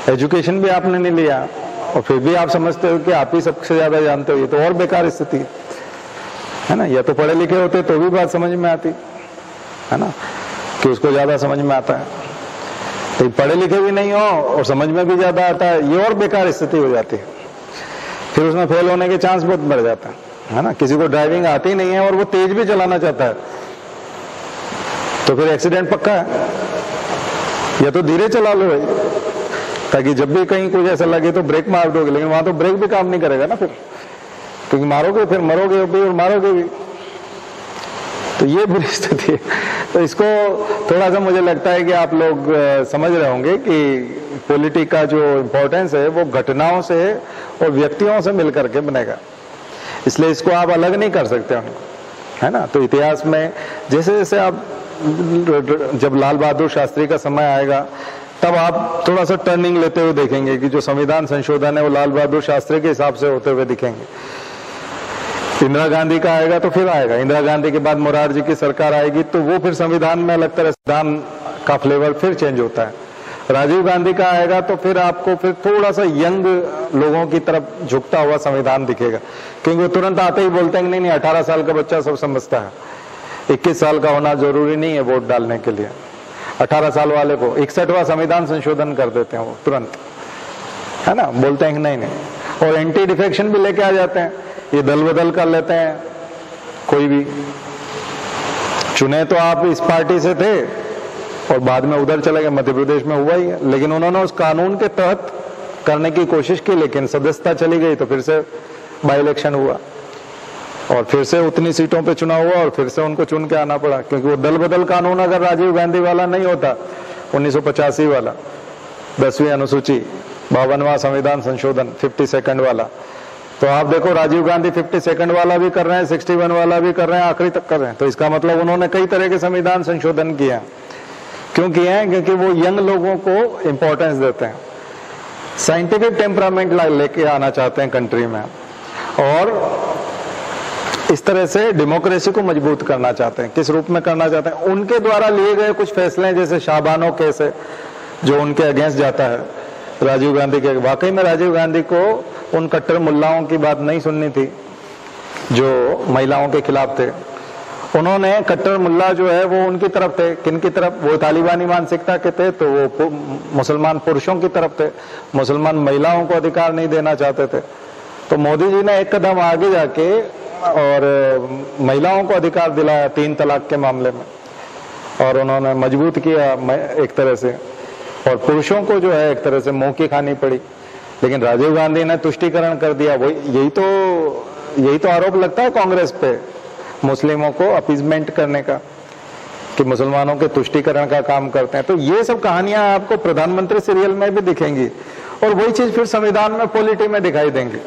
एजुकेशन भी आपने नहीं लिया और फिर भी आप समझते हो कि आप ही सबसे ज्यादा जानते हो, ये तो और बेकार स्थिति है ना। या तो पढ़े लिखे होते तो भी बात समझ में आती है ना, कि उसको ज्यादा समझ में आता है। तो पढ़े लिखे भी नहीं हो और समझ में भी ज्यादा आता है, ये और बेकार स्थिति हो जाती है। फिर उसमें फेल होने के चांस बहुत बढ़ जाता है ना। किसी को ड्राइविंग आती नहीं है और वो तेज भी चलाना चाहता है, तो फिर एक्सीडेंट पक्का है। या तो धीरे चला लो भाई, ताकि जब भी कहीं कुछ ऐसा लगे तो ब्रेक मार दोगे, लेकिन वहां तो ब्रेक भी काम नहीं करेगा ना फिर, क्योंकि मारोगे फिर मरोगे भी और मारोगे भी। तो ये बुरी स्थिति है। तो इसको थोड़ा सा मुझे लगता है कि आप लोग समझ रहे होंगे कि पॉलिटिक्स का जो इम्पोर्टेंस है वो घटनाओं से और व्यक्तियों से मिलकर के बनेगा, इसलिए इसको आप अलग नहीं कर सकते उनको, है ना। तो इतिहास में जैसे जैसे आप, जब लाल बहादुर शास्त्री का समय आएगा तब आप थोड़ा सा टर्निंग लेते हुए देखेंगे कि जो संविधान संशोधन है वो लाल बहादुर शास्त्री के हिसाब से होते हुए दिखेंगे। इंदिरा गांधी का आएगा तो फिर आएगा, इंदिरा गांधी के बाद मोरारजी की सरकार आएगी तो वो फिर संविधान में अलग तरह संविधान का फ्लेवर फिर चेंज होता है। राजीव गांधी का आएगा तो फिर आपको फिर थोड़ा सा यंग लोगों की तरफ झुकता हुआ संविधान दिखेगा, क्योंकि वो तुरंत आते ही बोलते हैं नहीं 18 साल का बच्चा सब समझता है, 21 साल का होना जरूरी नहीं है वोट डालने के लिए। 18 साल वाले को 61वां संविधान संशोधन कर देते हैं वो तुरंत, है ना, बोलते हैं कि नहीं नहीं। और एंटी डिफेक्शन भी लेके आ जाते हैं, ये दल बदल कर लेते हैं। कोई भी चुने तो आप इस पार्टी से थे और बाद में उधर चले गए, मध्य प्रदेश में हुआ ही है, लेकिन उन्होंने उस कानून के तहत करने की कोशिश की, लेकिन सदस्यता चली गई तो फिर से बाई इलेक्शन हुआ और फिर से उतनी सीटों पे चुनाव हुआ और फिर से उनको चुन के आना पड़ा, क्योंकि वो दल बदल कानून अगर राजीव गांधी वाला नहीं होता, 1985 वाला 10वीं अनुसूची 52वां संविधान संशोधन 52nd वाला, तो आप देखो राजीव गांधी 52nd वाला भी कर रहे हैं, 61 वाला भी कर रहे हैं, आखिरी तक कर रहे हैं। तो इसका मतलब उन्होंने कई तरह के संविधान संशोधन किए हैं। क्यों किए हैं? क्योंकि वो यंग लोगों को इंपॉर्टेंस देते हैं, साइंटिफिक टेम्परामेंट लेके आना चाहते हैं कंट्री में और इस तरह से डेमोक्रेसी को मजबूत करना चाहते हैं। किस रूप में करना चाहते हैं? उनके द्वारा लिए गए कुछ फैसले, जैसे शाहबानो केस है जो उनके अगेंस्ट जाता है राजीव गांधी के। वाकई में राजीव गांधी को उन कट्टर मुल्लाओं की बात नहीं सुननी थी जो महिलाओं के खिलाफ थे। उन्होंने कट्टर मुल्ला जो है वो उनकी तरफ थे, किनकी तरफ? वो तालिबानी मानसिकता के थे, तो वो मुसलमान पुरुषों की तरफ थे, मुसलमान महिलाओं को अधिकार नहीं देना चाहते थे। तो मोदी जी ने एक कदम आगे जाके और महिलाओं को अधिकार दिलाया 3 तलाक के मामले में, और उन्होंने मजबूत किया एक तरह से, और पुरुषों को जो है एक तरह से मुंह की खानी पड़ी। लेकिन राजीव गांधी ने तुष्टीकरण कर दिया। वो यही तो आरोप लगता है कांग्रेस पे, मुस्लिमों को अपीजमेंट करने का, कि मुसलमानों के तुष्टीकरण का काम करते हैं। तो ये सब कहानियां आपको प्रधानमंत्री सीरियल में भी दिखेंगी और वही चीज फिर संविधान में पॉलिटी में दिखाई देंगी।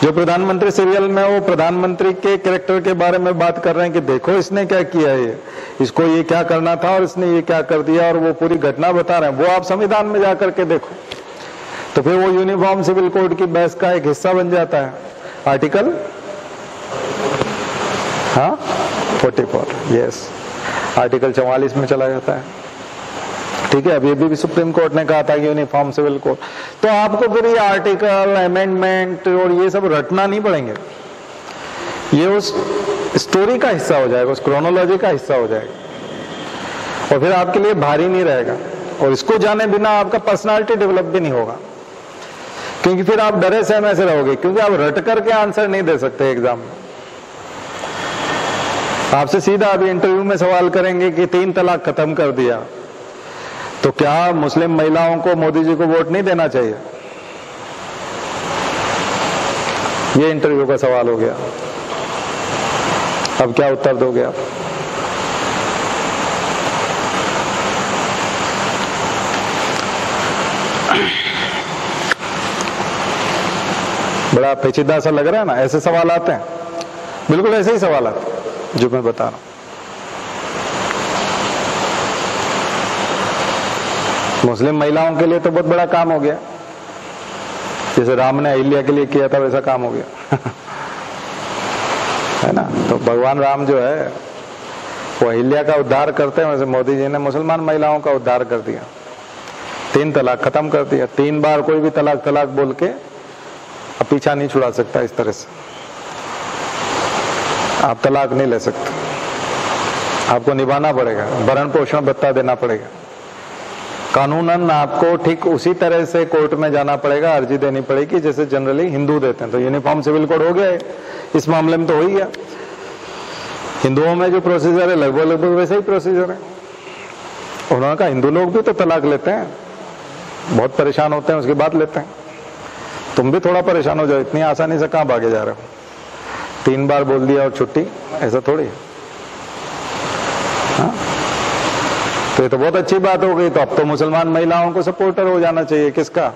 जो प्रधानमंत्री सीरियल में वो प्रधानमंत्री के कैरेक्टर के बारे में बात कर रहे हैं कि देखो इसने क्या किया, ये इसको ये क्या करना था और इसने ये क्या कर दिया, और वो पूरी घटना बता रहे हैं, वो आप संविधान में जाकर के देखो। तो फिर वो यूनिफॉर्म सिविल कोड की बहस का एक हिस्सा बन जाता है। आर्टिकल 44, यस, आर्टिकल 44 में चला जाता है। ठीक है, अब ये भी सुप्रीम कोर्ट ने कहा था कि यूनिफॉर्म सिविल कोड। तो आपको फिर ये आर्टिकल, अमेंडमेंट और ये सब रटना नहीं पड़ेंगे, ये उस स्टोरी का हिस्सा हो जाएगा, उस क्रोनोलॉजी का हिस्सा हो जाएगा, और फिर आपके लिए भारी नहीं रहेगा। और इसको जाने बिना आपका पर्सनालिटी डेवलप भी नहीं होगा, क्योंकि फिर आप डरे सहमे से रहोगे, क्योंकि आप रट करके आंसर नहीं दे सकते एग्जाम में। आपसे सीधा अभी इंटरव्यू में सवाल करेंगे कि 3 तलाक खत्म कर दिया तो क्या मुस्लिम महिलाओं को मोदी जी को वोट नहीं देना चाहिए? ये इंटरव्यू का सवाल हो गया। अब क्या उत्तर दोगे आप? बड़ा पेचीदा सा लग रहा है ना? ऐसे सवाल आते हैं, बिल्कुल ऐसे ही सवाल आते हैं जो मैं बता रहा हूं। मुस्लिम महिलाओं के लिए तो बहुत बड़ा काम हो गया, जैसे राम ने अहिल्या के लिए किया था वैसा काम हो गया है ना? तो भगवान राम जो है वो अहिल्या का उद्धार करते हैं, वैसे मोदी जी ने मुसलमान महिलाओं का उद्धार कर दिया। 3 तलाक खत्म कर दिया। 3 बार कोई भी तलाक तलाक बोल के अब पीछा नहीं छुड़ा सकता। इस तरह से आप तलाक नहीं ले सकते, आपको निभाना पड़ेगा, भरण पोषण भत्ता देना पड़ेगा। कानूनन आपको ठीक उसी तरह से कोर्ट में जाना पड़ेगा, अर्जी देनी पड़ेगी जैसे जनरली हिंदू देते हैं। तो यूनिफॉर्म सिविल कोड हो गया है, इस मामले में तो हो ही गया। हिंदुओं में जो प्रोसीजर है लगभग लगभग वैसा ही प्रोसीजर है। उन्होंने कहा हिंदू लोग भी तो तलाक लेते हैं, बहुत परेशान होते हैं, उसके बाद लेते हैं। तुम भी थोड़ा परेशान हो जाओ, इतनी आसानी से कहां भागे जा रहे हो? 3 बार बोल दिया और छुट्टी, ऐसा थोड़ी है। हाँ? तो ये तो बहुत अच्छी बात हो गई। तो अब तो मुसलमान महिलाओं को सपोर्टर हो जाना चाहिए। किसका?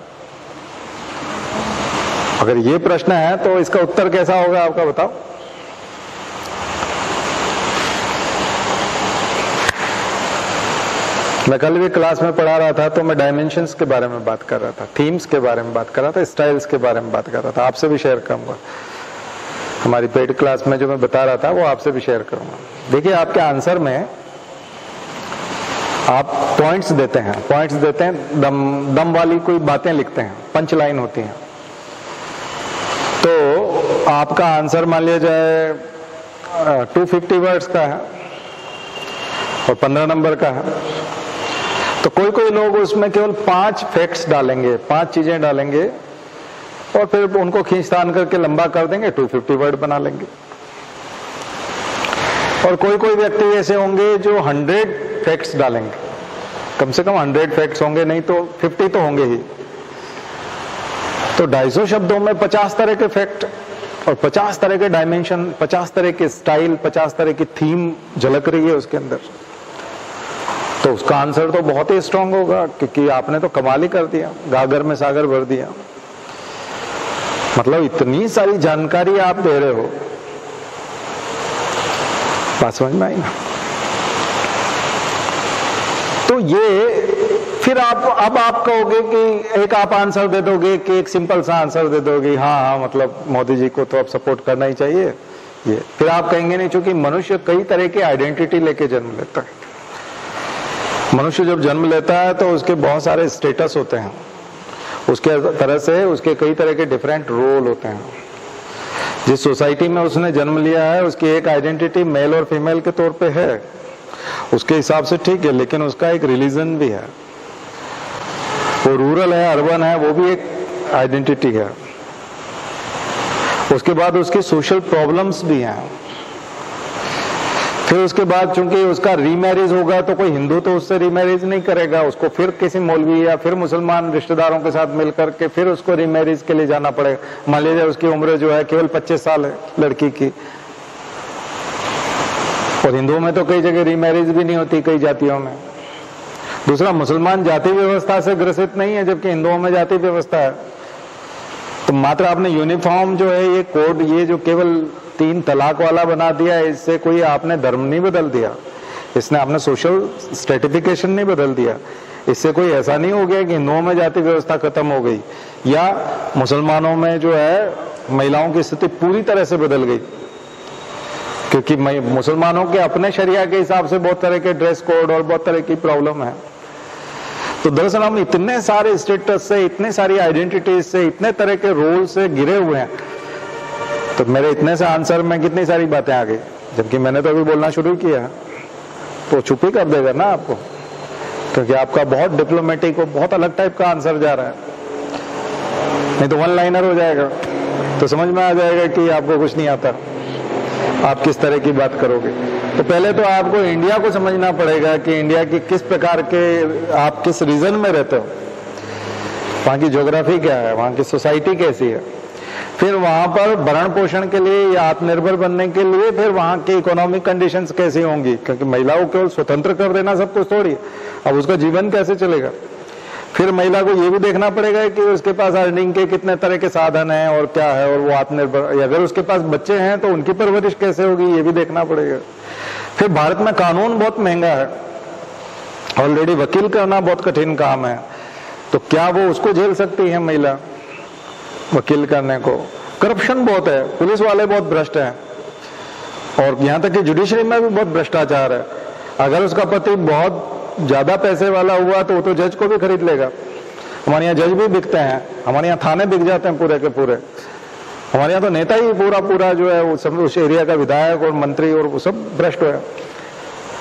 अगर ये प्रश्न है तो इसका उत्तर कैसा होगा आपका बताओ? मैं कल भी क्लास में पढ़ा रहा था तो मैं डायमेंशंस के बारे में बात कर रहा था, थीम्स के बारे में बात कर रहा था, स्टाइल्स के बारे में बात कर रहा था। आपसे भी शेयर करूंगा, हमारी पेड क्लास में जो मैं बता रहा था वो आपसे भी शेयर करूंगा। देखिए आपके आंसर में आप पॉइंट्स देते हैं, दम वाली कोई बातें लिखते हैं, पंच लाइन होती हैं। तो आपका आंसर मान लिया जाए 250 वर्ड्स का है और 15 नंबर का है। तो कोई कोई लोग उसमें केवल 5 फैक्ट्स डालेंगे, 5 चीजें डालेंगे और फिर उनको खींचतान करके लंबा कर देंगे, 250 वर्ड बना लेंगे। और कोई कोई व्यक्ति ऐसे होंगे जो 100 फैक्ट्स डालेंगे, कम से कम 100 फैक्ट्स होंगे, नहीं तो 50 तो होंगे ही। तो 250 शब्दों में 50 तरह के फैक्ट और 50 तरह के डायमेंशन, 50 तरह के स्टाइल, 50 तरह की थीम झलक रही है उसके अंदर। तो उसका आंसर तो बहुत ही स्ट्रांग होगा, क्योंकि आपने तो कमाल ही कर दिया, गागर में सागर भर दिया। मतलब इतनी सारी जानकारी आप दे रहे हो, बात समझ में आई ना? तो ये फिर अब आप कहोगे कि एक आप आंसर दे दोगे कि एक सिंपल सा आंसर दे दोगे, हाँ मतलब मोदी जी को तो अब सपोर्ट करना ही चाहिए। ये फिर आप कहेंगे नहीं, क्योंकि मनुष्य कई तरह की आइडेंटिटी लेके जन्म लेता है। मनुष्य जब जन्म लेता है तो उसके बहुत सारे स्टेटस होते हैं, उसके तरह से उसके कई तरह के डिफरेंट रोल होते हैं। जिस सोसाइटी में उसने जन्म लिया है उसकी एक आइडेंटिटी मेल और फीमेल के तौर पे है, उसके हिसाब से ठीक है, लेकिन उसका एक रिलीजन भी है। वो रूरल है, अर्बन है, वो भी एक आइडेंटिटी है। उसके बाद उसकी सोशल प्रॉब्लम्स भी हैं। फिर उसके बाद चूंकि उसका रीमैरिज होगा तो कोई हिंदू तो उससे रीमैरिज नहीं करेगा, उसको फिर किसी मौलवी या फिर मुसलमान रिश्तेदारों के साथ मिलकर के फिर उसको रीमैरिज के लिए जाना पड़ेगा। मान लीजिए उसकी उम्र जो है केवल 25 साल है लड़की की, और हिंदुओं में तो कई जगह रीमैरिज भी नहीं होती, कई जातियों में। दूसरा, मुसलमान जाति व्यवस्था से ग्रसित नहीं है, जबकि हिंदुओं में जाति व्यवस्था है। तो मात्र आपने यूनिफॉर्म जो है ये कोड, ये जो केवल 3 तलाक वाला बना दिया, इससे कोई आपने धर्म नहीं बदल दिया, इसने आपने सोशल स्ट्रेटिफिकेशन नहीं बदल दिया। इससे कोई ऐसा नहीं हो गया कि हिंदुओं में जाति व्यवस्था खत्म हो गई या मुसलमानों में जो है महिलाओं की स्थिति पूरी तरह से बदल गई। क्योंकि मुसलमानों के अपने शरिया के हिसाब से बहुत तरह के ड्रेस कोड और बहुत तरह की प्रॉब्लम है। तो दरअसल हम इतने सारे स्टेटस से, इतने सारी आइडेंटिटीज से, इतने तरह के रोल से घिरे हुए हैं। तो मेरे इतने से आंसर में कितनी सारी बातें आ गई, जबकि मैंने तो अभी बोलना शुरू किया। तो चुप ही कर देगा ना आपको, क्योंकि आपका बहुत डिप्लोमेटिक और बहुत अलग टाइप का आंसर जा रहा है। नहीं तो वन लाइनर हो जाएगा, तो समझ में आ जाएगा कि आपको कुछ नहीं आता। आप किस तरह की बात करोगे। तो पहले तो आपको इंडिया को समझना पड़ेगा कि इंडिया की किस प्रकार के, आप किस रीजन में रहते हो, वहाँ की ज्योग्राफी क्या है, वहाँ की सोसाइटी कैसी है, फिर वहाँ पर भरण पोषण के लिए या आत्मनिर्भर बनने के लिए फिर वहाँ की इकोनॉमिक कंडीशंस कैसी होंगी, क्योंकि महिलाओं को केवल स्वतंत्र कर देना सब कुछ थोड़ी, अब उसका जीवन कैसे चलेगा। फिर महिला को ये भी देखना पड़ेगा कि उसके पास अर्निंग के कितने तरह के साधन हैं और क्या है, और वो आत्मनिर्भर, अगर उसके पास बच्चे हैं तो उनकी परवरिश कैसे होगी, ये भी देखना पड़ेगा। फिर भारत में कानून बहुत महंगा है, ऑलरेडी वकील करना बहुत कठिन काम है, तो क्या वो उसको झेल सकती है महिला वकील करने को। करप्शन बहुत है, पुलिस वाले बहुत भ्रष्ट हैं, और यहाँ तक कि जुडिशरी में भी बहुत भ्रष्टाचार है। अगर उसका पति बहुत ज्यादा पैसे वाला हुआ तो वो तो जज को भी खरीद लेगा। हमारे यहाँ जज भी बिकते हैं, हमारे यहाँ थाने बिक जाते हैं पूरे के पूरे, हमारे यहाँ तो नेता ही पूरा जो है वो सब उस एरिया का विधायक और मंत्री और वो सब भ्रष्ट है।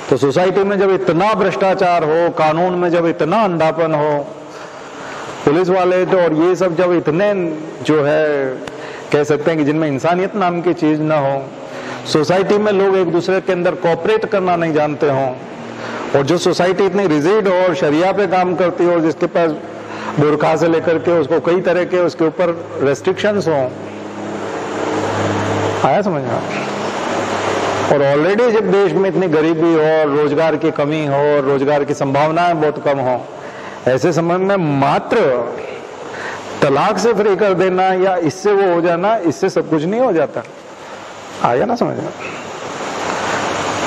तो सोसाइटी में जब इतना भ्रष्टाचार हो, कानून में जब इतना अंधापन हो, पुलिस वाले तो और ये सब जब इतने जो है कह सकते हैं कि जिनमें इंसानियत नाम की चीज ना हो, सोसाइटी में लोग एक दूसरे के अंदर कोऑपरेट करना नहीं जानते हों, और जो सोसाइटी इतनी रिजिड हो और शरिया पे काम करती हो, और जिसके पास बुरखा से लेकर के उसको कई तरह के उसके ऊपर रेस्ट्रिक्शंस हों, आया समझ में। और ऑलरेडी जब देश में इतनी गरीबी हो और रोजगार की कमी हो और रोजगार की संभावनाएं बहुत कम हो, ऐसे समय में मात्र तलाक से फ्री कर देना या इससे वो हो जाना, इससे सब कुछ नहीं हो जाता। आया ना समझ में।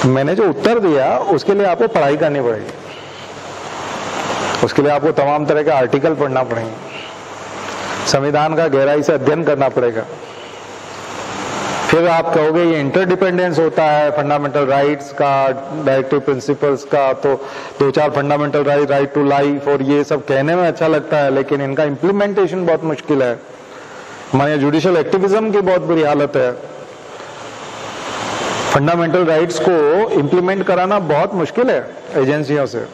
मैंने जो उत्तर दिया उसके लिए आपको पढ़ाई करनी पड़ेगी, उसके लिए आपको तमाम तरह के आर्टिकल पढ़ना पड़ेंगे, संविधान का गहराई से अध्ययन करना पड़ेगा। फिर आप कहोगे ये इंटरडिपेंडेंस होता है फंडामेंटल राइट्स का, डायरेक्टिव प्रिंसिपल्स का, तो 2-4 फंडामेंटल राइट टू लाइफ और ये सब कहने में अच्छा लगता है, लेकिन इनका इम्प्लीमेंटेशन बहुत मुश्किल है। हमारे जुडिशियल एक्टिविज्म की बहुत बुरी हालत है। फंडामेंटल राइट्स को इंप्लीमेंट कराना बहुत मुश्किल है एजेंसियों से।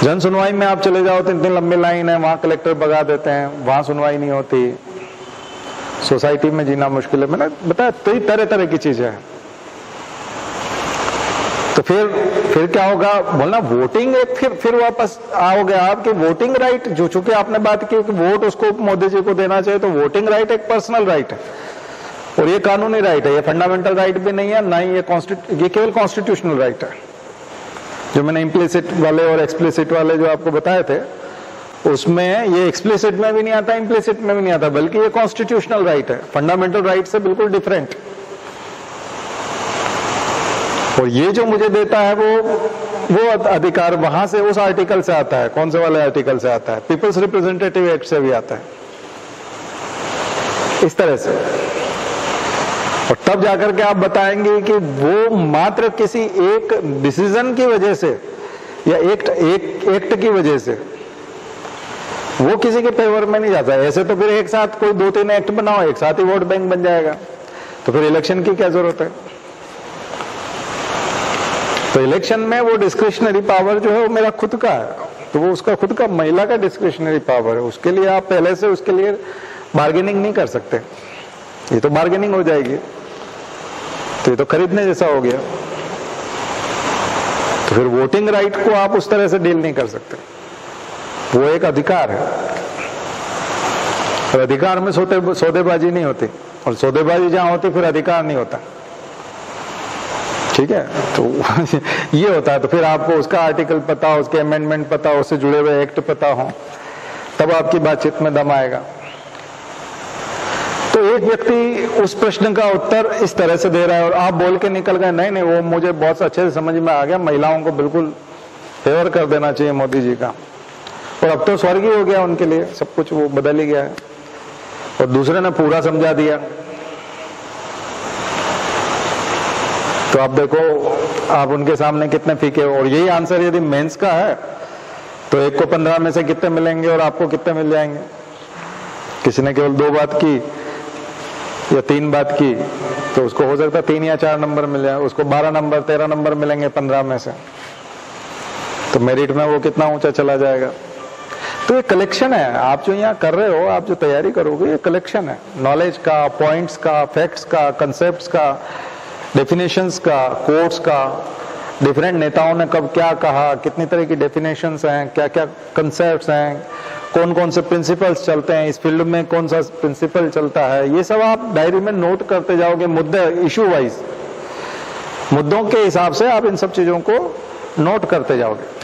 जन सुनवाई में आप चले जाओ तो इतनी लंबी लाइन है, वहां कलेक्टर भगा देते हैं, वहां सुनवाई नहीं होती। सोसाइटी में जीना मुश्किल है। मैंने बताया कई तरह तरह की चीजें हैं। तो फिर क्या होगा बोलना, वोटिंग एक फिर वापस आओगे आप कि वोटिंग राइट, जो चूंकि आपने बात की कि वोट उसको मोदी जी को देना चाहिए, तो वोटिंग राइट एक पर्सनल राइट है और ये कानूनी राइट है, ये फंडामेंटल राइट भी नहीं है, ना ही ये केवल कॉन्स्टिट्यूशनल राइट है। जो मैंने इम्प्लिसिट वाले और एक्सप्लिसिट वाले जो आपको बताए थे, उसमें ये एक्सप्लिसिट में भी नहीं आता, इम्प्लिसिट में भी नहीं आता, बल्कि ये कॉन्स्टिट्यूशनल राइट है, फंडामेंटल राइट से बिल्कुल डिफरेंट। और ये जो मुझे देता है वो अधिकार वहां से, उस आर्टिकल से आता है। कौन से वाले आर्टिकल से आता है? पीपल्स रिप्रेजेंटेटिव एक्ट से भी आता है, इस तरह से। और तब जाकर के आप बताएंगे कि वो मात्र किसी एक डिसीजन की वजह से या एक्ट की वजह से वो किसी के फेवर में नहीं जाता है। ऐसे तो फिर एक साथ कोई 2-3 एक्ट बनाओ, एक साथ ही वोट बैंक बन जाएगा, तो फिर इलेक्शन की क्या जरूरत है? तो इलेक्शन में वो डिस्क्रिशनरी पावर जो है वो मेरा खुद का है, तो वो उसका खुद का महिला का डिस्क्रिशनरी पावर है। उसके लिए आप पहले से उसके लिए बार्गेनिंग नहीं कर सकते। ये तो बार्गेनिंग हो जाएगी, तो ये तो खरीदने जैसा हो गया। तो फिर वोटिंग राइट को आप उस तरह से डील नहीं कर सकते, वो एक अधिकार है और अधिकार में सौदेबाजी नहीं होती, और सौदेबाजी जहां होती फिर अधिकार नहीं होता। ठीक है, तो ये होता है। तो फिर आपको उसका आर्टिकल पता हो, उसके अमेंडमेंट पता हो, उससे जुड़े हुए एक्ट पता हो, तब आपकी बातचीत में दम आएगा। तो एक व्यक्ति उस प्रश्न का उत्तर इस तरह से दे रहा है और आप बोल के निकल गए नहीं नहीं वो मुझे बहुत अच्छे से समझ में आ गया, महिलाओं को बिल्कुल फेवर कर देना चाहिए मोदी जी का, और अब तो स्वर्ग ही हो गया उनके लिए, सब कुछ वो बदल ही गया है। और दूसरे ने पूरा समझा दिया। तो आप देखो आप उनके सामने कितने फीके हो। और यही आंसर यदि मेंस का है तो एक को 15 में से कितने मिलेंगे और आपको कितने मिल जाएंगे? किसी ने केवल 2 बात की या 3 बात की तो उसको हो सकता है 3 या 4 नंबर मिल जाए, उसको 12 नंबर 13 नंबर मिलेंगे 15 में से, तो मेरिट में वो कितना ऊंचा चला जाएगा। तो ये कलेक्शन है, आप जो यहाँ कर रहे हो, आप जो तैयारी करोगे, ये कलेक्शन है नॉलेज का, पॉइंट्स का, फैक्ट्स का, कंसेप्ट्स का, डेफिनेशंस का, कोट्स का, डिफरेंट नेताओं ने कब क्या कहा, कितनी तरह की डेफिनेशंस हैं, क्या क्या कंसेप्ट्स हैं, कौन कौन से प्रिंसिपल्स चलते हैं, इस फील्ड में कौन सा प्रिंसिपल चलता है, ये सब आप डायरी में नोट करते जाओगे, मुद्दे इशू वाइज, मुद्दों के हिसाब से आप इन सब चीजों को नोट करते जाओगे।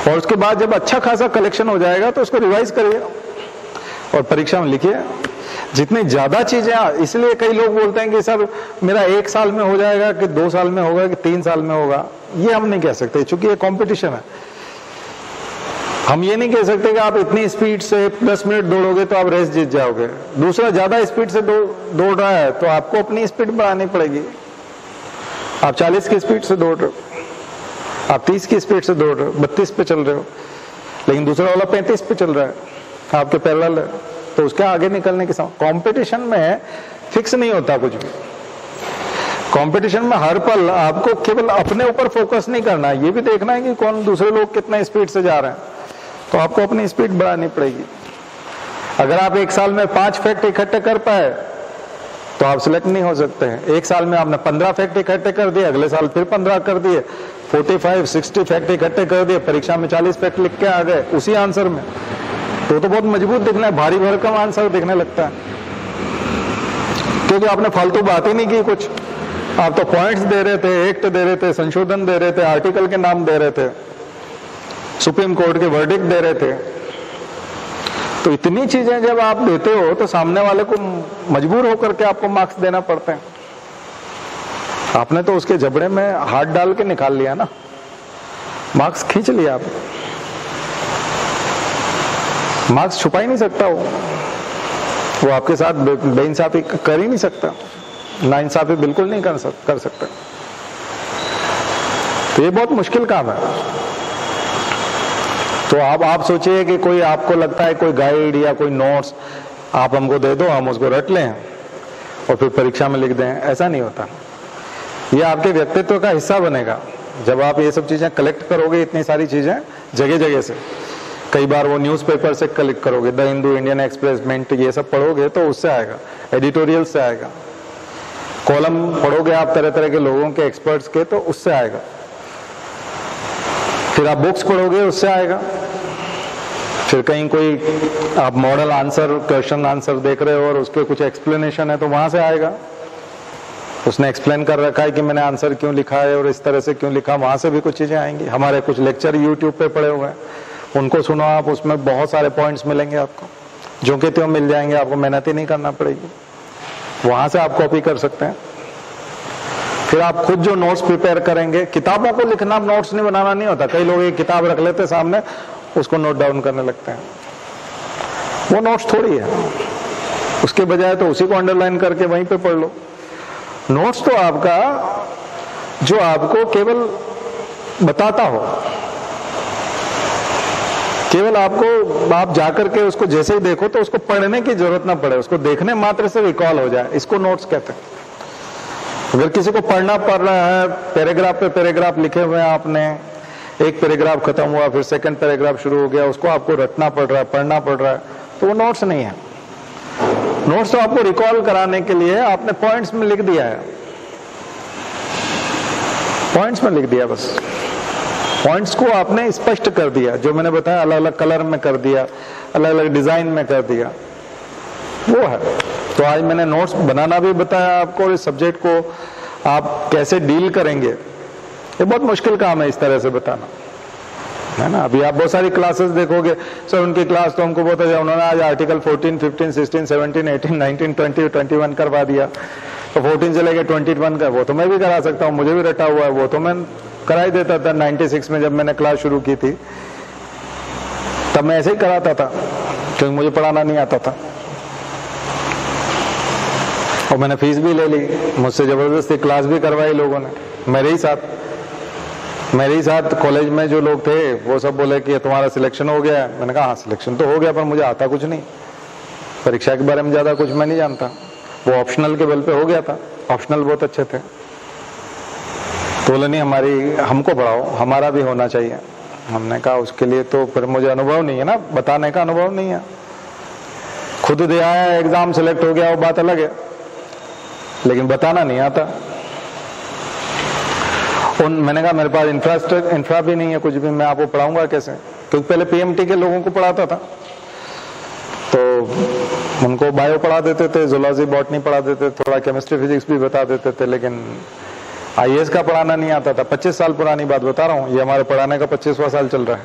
और उसके बाद जब अच्छा खासा कलेक्शन हो जाएगा तो उसको रिवाइज करिए और परीक्षा में लिखिए। जितनी ज्यादा चीजें, इसलिए कई लोग बोलते हैं कि सर मेरा 1 साल में हो जाएगा कि 2 साल में होगा कि 3 साल में होगा, ये हम नहीं कह सकते, क्योंकि ये कंपटीशन है। हम ये नहीं कह सकते कि आप इतनी स्पीड से 10 मिनट दौड़ोगे तो आप रेस जीत जाओगे। दूसरा ज्यादा स्पीड से दौड़ रहा है तो आपको अपनी स्पीड बढ़ानी पड़ेगी। आप 40 की स्पीड से दौड़ रहे हो, आप 30 की स्पीड से दौड़ रहे हो, 32 पे चल रहे हो, लेकिन दूसरा वाला 35 पे चल रहा है, आपके पैरेलल है, तो उसके आगे निकलने के समय कंपटीशन में फिक्स नहीं होता कुछ भी। कंपटीशन में हर पल आपको केवल अपने ऊपर फोकस नहीं करना है, ये भी देखना है कि कौन दूसरे लोग कितना स्पीड से जा रहे हैं, तो आपको अपनी स्पीड बढ़ानी पड़ेगी। अगर आप 1 साल में 5 फैक्ट इकट्ठे कर पाए तो आप सिलेक्ट नहीं हो सकते हैं। 1 साल में आपने 15 फैक्ट इकट्ठे कर दिए, अगले साल फिर 15 कर दिए, 45-60 फैक्ट इकट्ठे कर दिए, परीक्षा में 40 फैक्ट लिख के आ गए उसी आंसर में, तो बहुत मजबूत दिखना है, भारी भरकम आंसर दिखने लगता है, क्योंकि आपने फालतू बात ही नहीं की कुछ। आप तो पॉइंट्स दे रहे थे, एक्ट दे रहे थे, संशोधन दे रहे थे, आर्टिकल के नाम दे रहे थे, सुप्रीम कोर्ट के वर्डिक्ट दे रहे थे। तो इतनी चीजें जब आप देते हो तो सामने वाले को मजबूर होकर के आपको मार्क्स देना पड़ते हैं। आपने तो उसके जबड़े में हाथ डाल के निकाल लिया ना, मार्क्स खींच लिया आप, मार्क्स छुपा ही नहीं सकता वो आपके साथ बेइंसाफी कर ही नहीं सकता, नाइंसाफी बिल्कुल नहीं कर सकता। तो ये बहुत मुश्किल काम है। तो आप सोचिए कि कोई आपको लगता है कोई गाइड या कोई नोट्स आप हमको दे दो, हम उसको रट लें और फिर परीक्षा में लिख दें, ऐसा नहीं होता। ये आपके व्यक्तित्व का हिस्सा बनेगा जब आप ये सब चीजें कलेक्ट करोगे, इतनी सारी चीजें जगह जगह से। कई बार वो न्यूज़पेपर से कलेक्ट करोगे, the Hindu, Indian Express, Mint, ये सब पढ़ोगे तो उससे आएगा, एडिटोरियल से आएगा, कॉलम पढ़ोगे आप तरह तरह के लोगों के, एक्सपर्ट्स के, तो उससे आएगा। फिर आप बुक्स पढ़ोगे, उससे आएगा। फिर कहीं कोई आप मॉडल आंसर, क्वेश्चन आंसर देख रहे हो और उसके कुछ एक्सप्लेनेशन है तो वहां से आएगा। उसने एक्सप्लेन कर रखा है कि मैंने आंसर क्यों लिखा है और इस तरह से क्यों लिखा, वहां से भी कुछ चीजें आएंगी। हमारे कुछ लेक्चर यूट्यूब पे पड़े हुए हैं, उनको सुनो आप, उसमें बहुत सारे पॉइंट्स मिलेंगे आपको, जो कि त्यों मिल जाएंगे, आपको मेहनत ही नहीं करना पड़ेगी, वहां से आप कॉपी कर सकते हैं। फिर आप खुद जो नोट्स प्रिपेयर करेंगे, किताबों को लिखना, नोट्स नहीं बनाना नहीं होता। कई लोग एक किताब रख लेते सामने, उसको नोट डाउन करने लगते हैं, वो नोट्स थोड़ी है। उसके बजाय तो उसी को अंडरलाइन करके वहीं पे पढ़ लो। नोट्स तो आपका जो आपको केवल बताता हो, केवल आपको, आप जाकर के उसको जैसे ही देखो तो उसको पढ़ने की जरूरत ना पड़े, उसको देखने मात्र से रिकॉल हो जाए, इसको नोट्स कहते हैं। अगर किसी को पढ़ना पड़ रहा है, पैराग्राफ पे पैराग्राफ लिखे हुए हैं आपने, एक पैराग्राफ खत्म हुआ फिर सेकंड पैराग्राफ शुरू हो गया, उसको आपको रटना पड़ रहा है, पढ़ना पड़ रहा है, तो वो नोट्स नहीं है। नोट्स तो आपको रिकॉल कराने के लिए आपने पॉइंट्स में लिख दिया है, पॉइंट्स में लिख दिया, बस पॉइंट्स को आपने स्पष्ट कर दिया, जो मैंने बताया अलग अलग कलर में कर दिया, अलग अलग डिजाइन में कर दिया, वो है। तो आज मैंने नोट्स बनाना भी बताया आपको, और इस सब्जेक्ट को आप कैसे डील करेंगे, ये बहुत मुश्किल काम है इस तरह से बताना, है ना। अभी आप बहुत सारी क्लासेस देखोगे, सर उनकी क्लास तो हमको बहुत अच्छा, उन्होंने आज आर्टिकल 14, 15, 16, 17, 18, 19, 20, 21 करवा दिया, तो 14 से लेके 21 का वो तो मैं भी करा सकता हूँ, मुझे भी रटा हुआ है, वो तो मैं करा ही देता था। 96 में जब मैंने क्लास शुरू की थी तब मैं ऐसे ही कराता था, क्योंकि मुझे पढ़ाना नहीं आता था, और मैंने फीस भी ले ली, मुझसे जबरदस्ती क्लास भी करवाई लोगों ने, मेरे ही साथ कॉलेज में जो लोग थे वो सब बोले कि तुम्हारा सिलेक्शन हो गया है। मैंने कहा हाँ सिलेक्शन तो हो गया, पर मुझे आता कुछ नहीं, परीक्षा के बारे में ज्यादा कुछ मैं नहीं जानता। वो ऑप्शनल के बल पे हो गया था, ऑप्शनल बहुत अच्छे थे, तो बोले नहीं हमको पढ़ाओ, हमारा भी होना चाहिए। हमने कहा उसके लिए तो फिर मुझे अनुभव नहीं है ना, बताने का अनुभव नहीं है। खुद दे आया, एग्जाम सेलेक्ट हो गया, वो बात अलग है, लेकिन बताना नहीं आता। मैंने कहा मेरे पास इंफ्रा भी नहीं है कुछ भी, मैं आपको पढ़ाऊंगा कैसे, क्योंकि पहले पीएमटी के लोगों को पढ़ाता था, तो उनको बायो पढ़ा देते थे, जूलॉजी बॉटनी पढ़ा देते, थोड़ा केमिस्ट्री फिजिक्स भी बता देते थे, लेकिन आईएएस का पढ़ाना नहीं आता था। 25 साल पुरानी बात बता रहा हूँ, ये हमारे पढ़ाने का 25वां साल चल रहा है,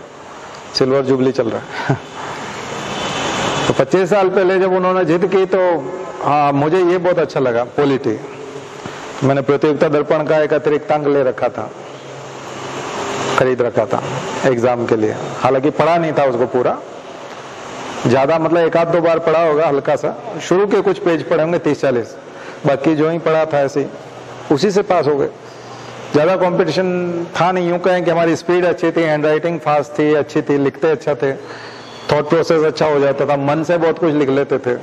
सिल्वर जुबली चल रहा है। तो 25 साल पहले जब उन्होंने जिद की तो हाँ मुझे ये बहुत अच्छा लगा, पॉलिटी। मैंने प्रतियोगिता दर्पण का एक अतिरिक्त अंक ले रखा था, खरीद रखा था एग्जाम के लिए, हालांकि पढ़ा नहीं था उसको पूरा, ज्यादा मतलब एक आध दो बार पढ़ा होगा हल्का सा, शुरू के कुछ पेज पढ़े होंगे 30-40, बाकी जो ही पढ़ा था ऐसे उसी से पास हो गए। ज्यादा कंपटीशन था नहीं, यूं कहें कि हमारी स्पीड अच्छी थी, हैंडराइटिंग फास्ट थी, अच्छी थी, लिखते अच्छा थे, थॉट प्रोसेस अच्छा हो जाता था, मन से बहुत कुछ लिख लेते थे,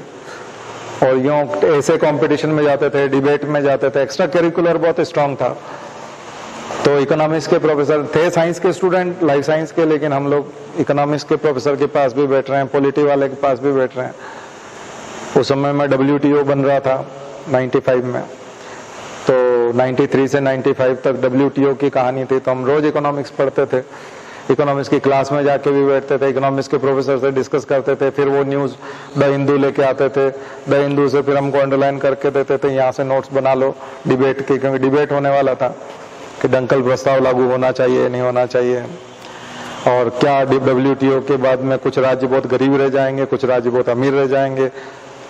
और यूं ऐसे कंपटीशन में जाते थे, डिबेट में जाते थे, एक्स्ट्रा करिकुलर बहुत स्ट्रांग था। तो इकोनॉमिक्स के प्रोफेसर थे, साइंस के स्टूडेंट, लाइफ साइंस के, लेकिन हम लोग इकोनॉमिक्स के प्रोफेसर के पास भी बैठ रहे हैं, पॉलिटी वाले के पास भी बैठ रहे हैं। उस समय मैं WTO बन रहा था 95 में, तो 93 से 95 तक WTO की कहानी थी, तो हम रोज इकोनॉमिक्स पढ़ते थे, इकोनॉमिक्स की क्लास में जाके भी बैठते थे, इकोनॉमिक्स के प्रोफेसर से डिस्कस करते थे, फिर वो न्यूज़ द हिंदू लेके आते थे, द हिंदू से फिर हमको अंडरलाइन करके देते थे, यहाँ से नोट्स बना लो डिबेट की, क्योंकि डिबेट होने वाला था कि डंकल प्रस्ताव लागू होना चाहिए नहीं होना चाहिए, और क्या WTO के बाद में कुछ राज्य बहुत गरीब रह जाएंगे, कुछ राज्य बहुत अमीर रह जाएंगे,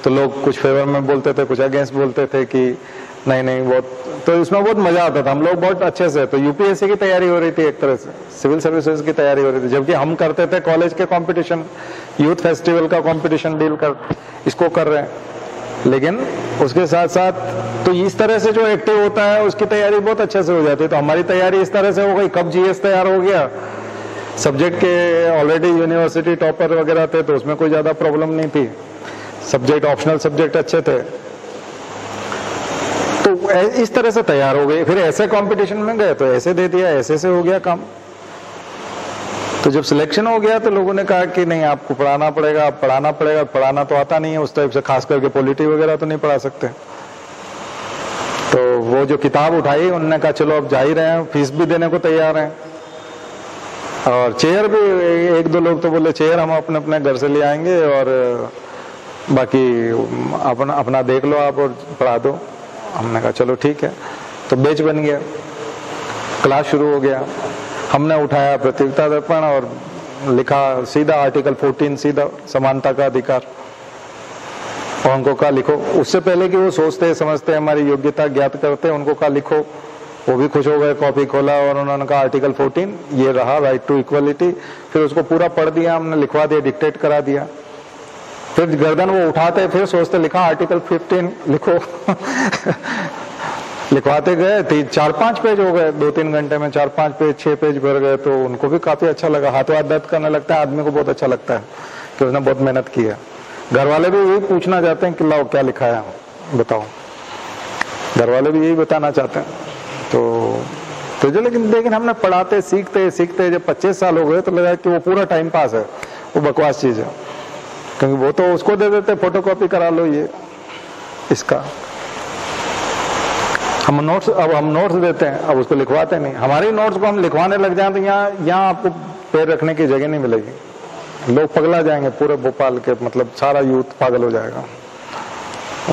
तो लोग कुछ फेवर में बोलते थे, कुछ अगेंस्ट बोलते थे कि नहीं बहुत, तो इसमें बहुत मजा आता था, हम लोग बहुत अच्छे से, तो यूपीएससी की तैयारी हो रही थी एक तरह से, सिविल सर्विसेज की तैयारी हो रही थी, जबकि हम करते थे कॉलेज के कंपटीशन, यूथ फेस्टिवल का कंपटीशन डील कर इसको कर रहे हैं, लेकिन उसके साथ साथ तो इस तरह से जो एक्टिव होता है उसकी तैयारी बहुत अच्छे से हो जाती है। तो हमारी तैयारी इस तरह से हो गई, कब जीएस तैयार हो गया, सब्जेक्ट के ऑलरेडी यूनिवर्सिटी टॉपर वगैरह थे, तो उसमें कोई ज्यादा प्रॉब्लम नहीं थी, सब्जेक्ट ऑप्शनल सब्जेक्ट अच्छे थे, तो इस तरह से तैयार हो गए। फिर ऐसे कंपटीशन में गए तो ऐसे दे दिया, ऐसे से हो गया काम। तो जब सिलेक्शन हो गया तो लोगों ने कहा कि नहीं आपको पढ़ाना पड़ेगा, आप पढ़ाना पड़ेगा, पढ़ाना तो आता नहीं है उस टाइप से, खास करके पॉलिटी वगैरह तो नहीं पढ़ा सकते। तो वो जो किताब उठाई उन्होंने कहा चलो अब जा ही रहे हैं, फीस भी देने को तैयार हैं, और चेयर भी एक दो लोग तो बोले चेयर हम अपने अपने घर से ले आएंगे और बाकी अपना देख लो आप और पढ़ा दो। हमने कहा चलो ठीक है, तो बैच बन गया, क्लास शुरू हो गया। हमने उठाया प्रतियोगिता दर्पण और लिखा सीधा आर्टिकल 14, सीधा समानता का अधिकार, और उनको कहा लिखो। उससे पहले कि वो सोचते समझते हमारी योग्यता ज्ञात करते, उनको कहा लिखो, वो भी खुश हो गए, कॉपी खोला और उन्होंने कहा आर्टिकल 14 ये रहा, राइट टू इक्वलिटी। फिर उसको पूरा पढ़ दिया, हमने लिखवा दिया, डिक्टेट करा दिया। फिर गर्दन वो उठाते, फिर सोचते लिखा आर्टिकल 15 लिखो। लिखवाते गए, 4-5 पेज हो गए, 2-3 घंटे में 4-5 पेज 6 पेज भर गए। तो उनको भी काफी अच्छा लगा, हाथों हाथ दर्द करने लगता है, आदमी को बहुत अच्छा लगता है कि उसने बहुत मेहनत की है। घर वाले भी यही पूछना चाहते हैं कि लाओ क्या लिखा है बताओ, घर वाले भी यही बताना चाहते हैं। तो जो लेकिन हमने पढ़ाते सीखते जब 25 साल हो गए तो लगा कि वो पूरा टाइम पास है, वो बकवास चीज है, क्योंकि वो तो उसको दे देते फोटोकॉपी करा लो ये इसका। हम नोट्स देते हैं, अब उसको लिखवाते नहीं। हमारी नोट्स को हम लिखवाने लग जाए तो यहाँ आपको पैर रखने की जगह नहीं मिलेगी, लोग पगला जाएंगे, पूरे भोपाल के मतलब सारा यूथ पागल हो जाएगा,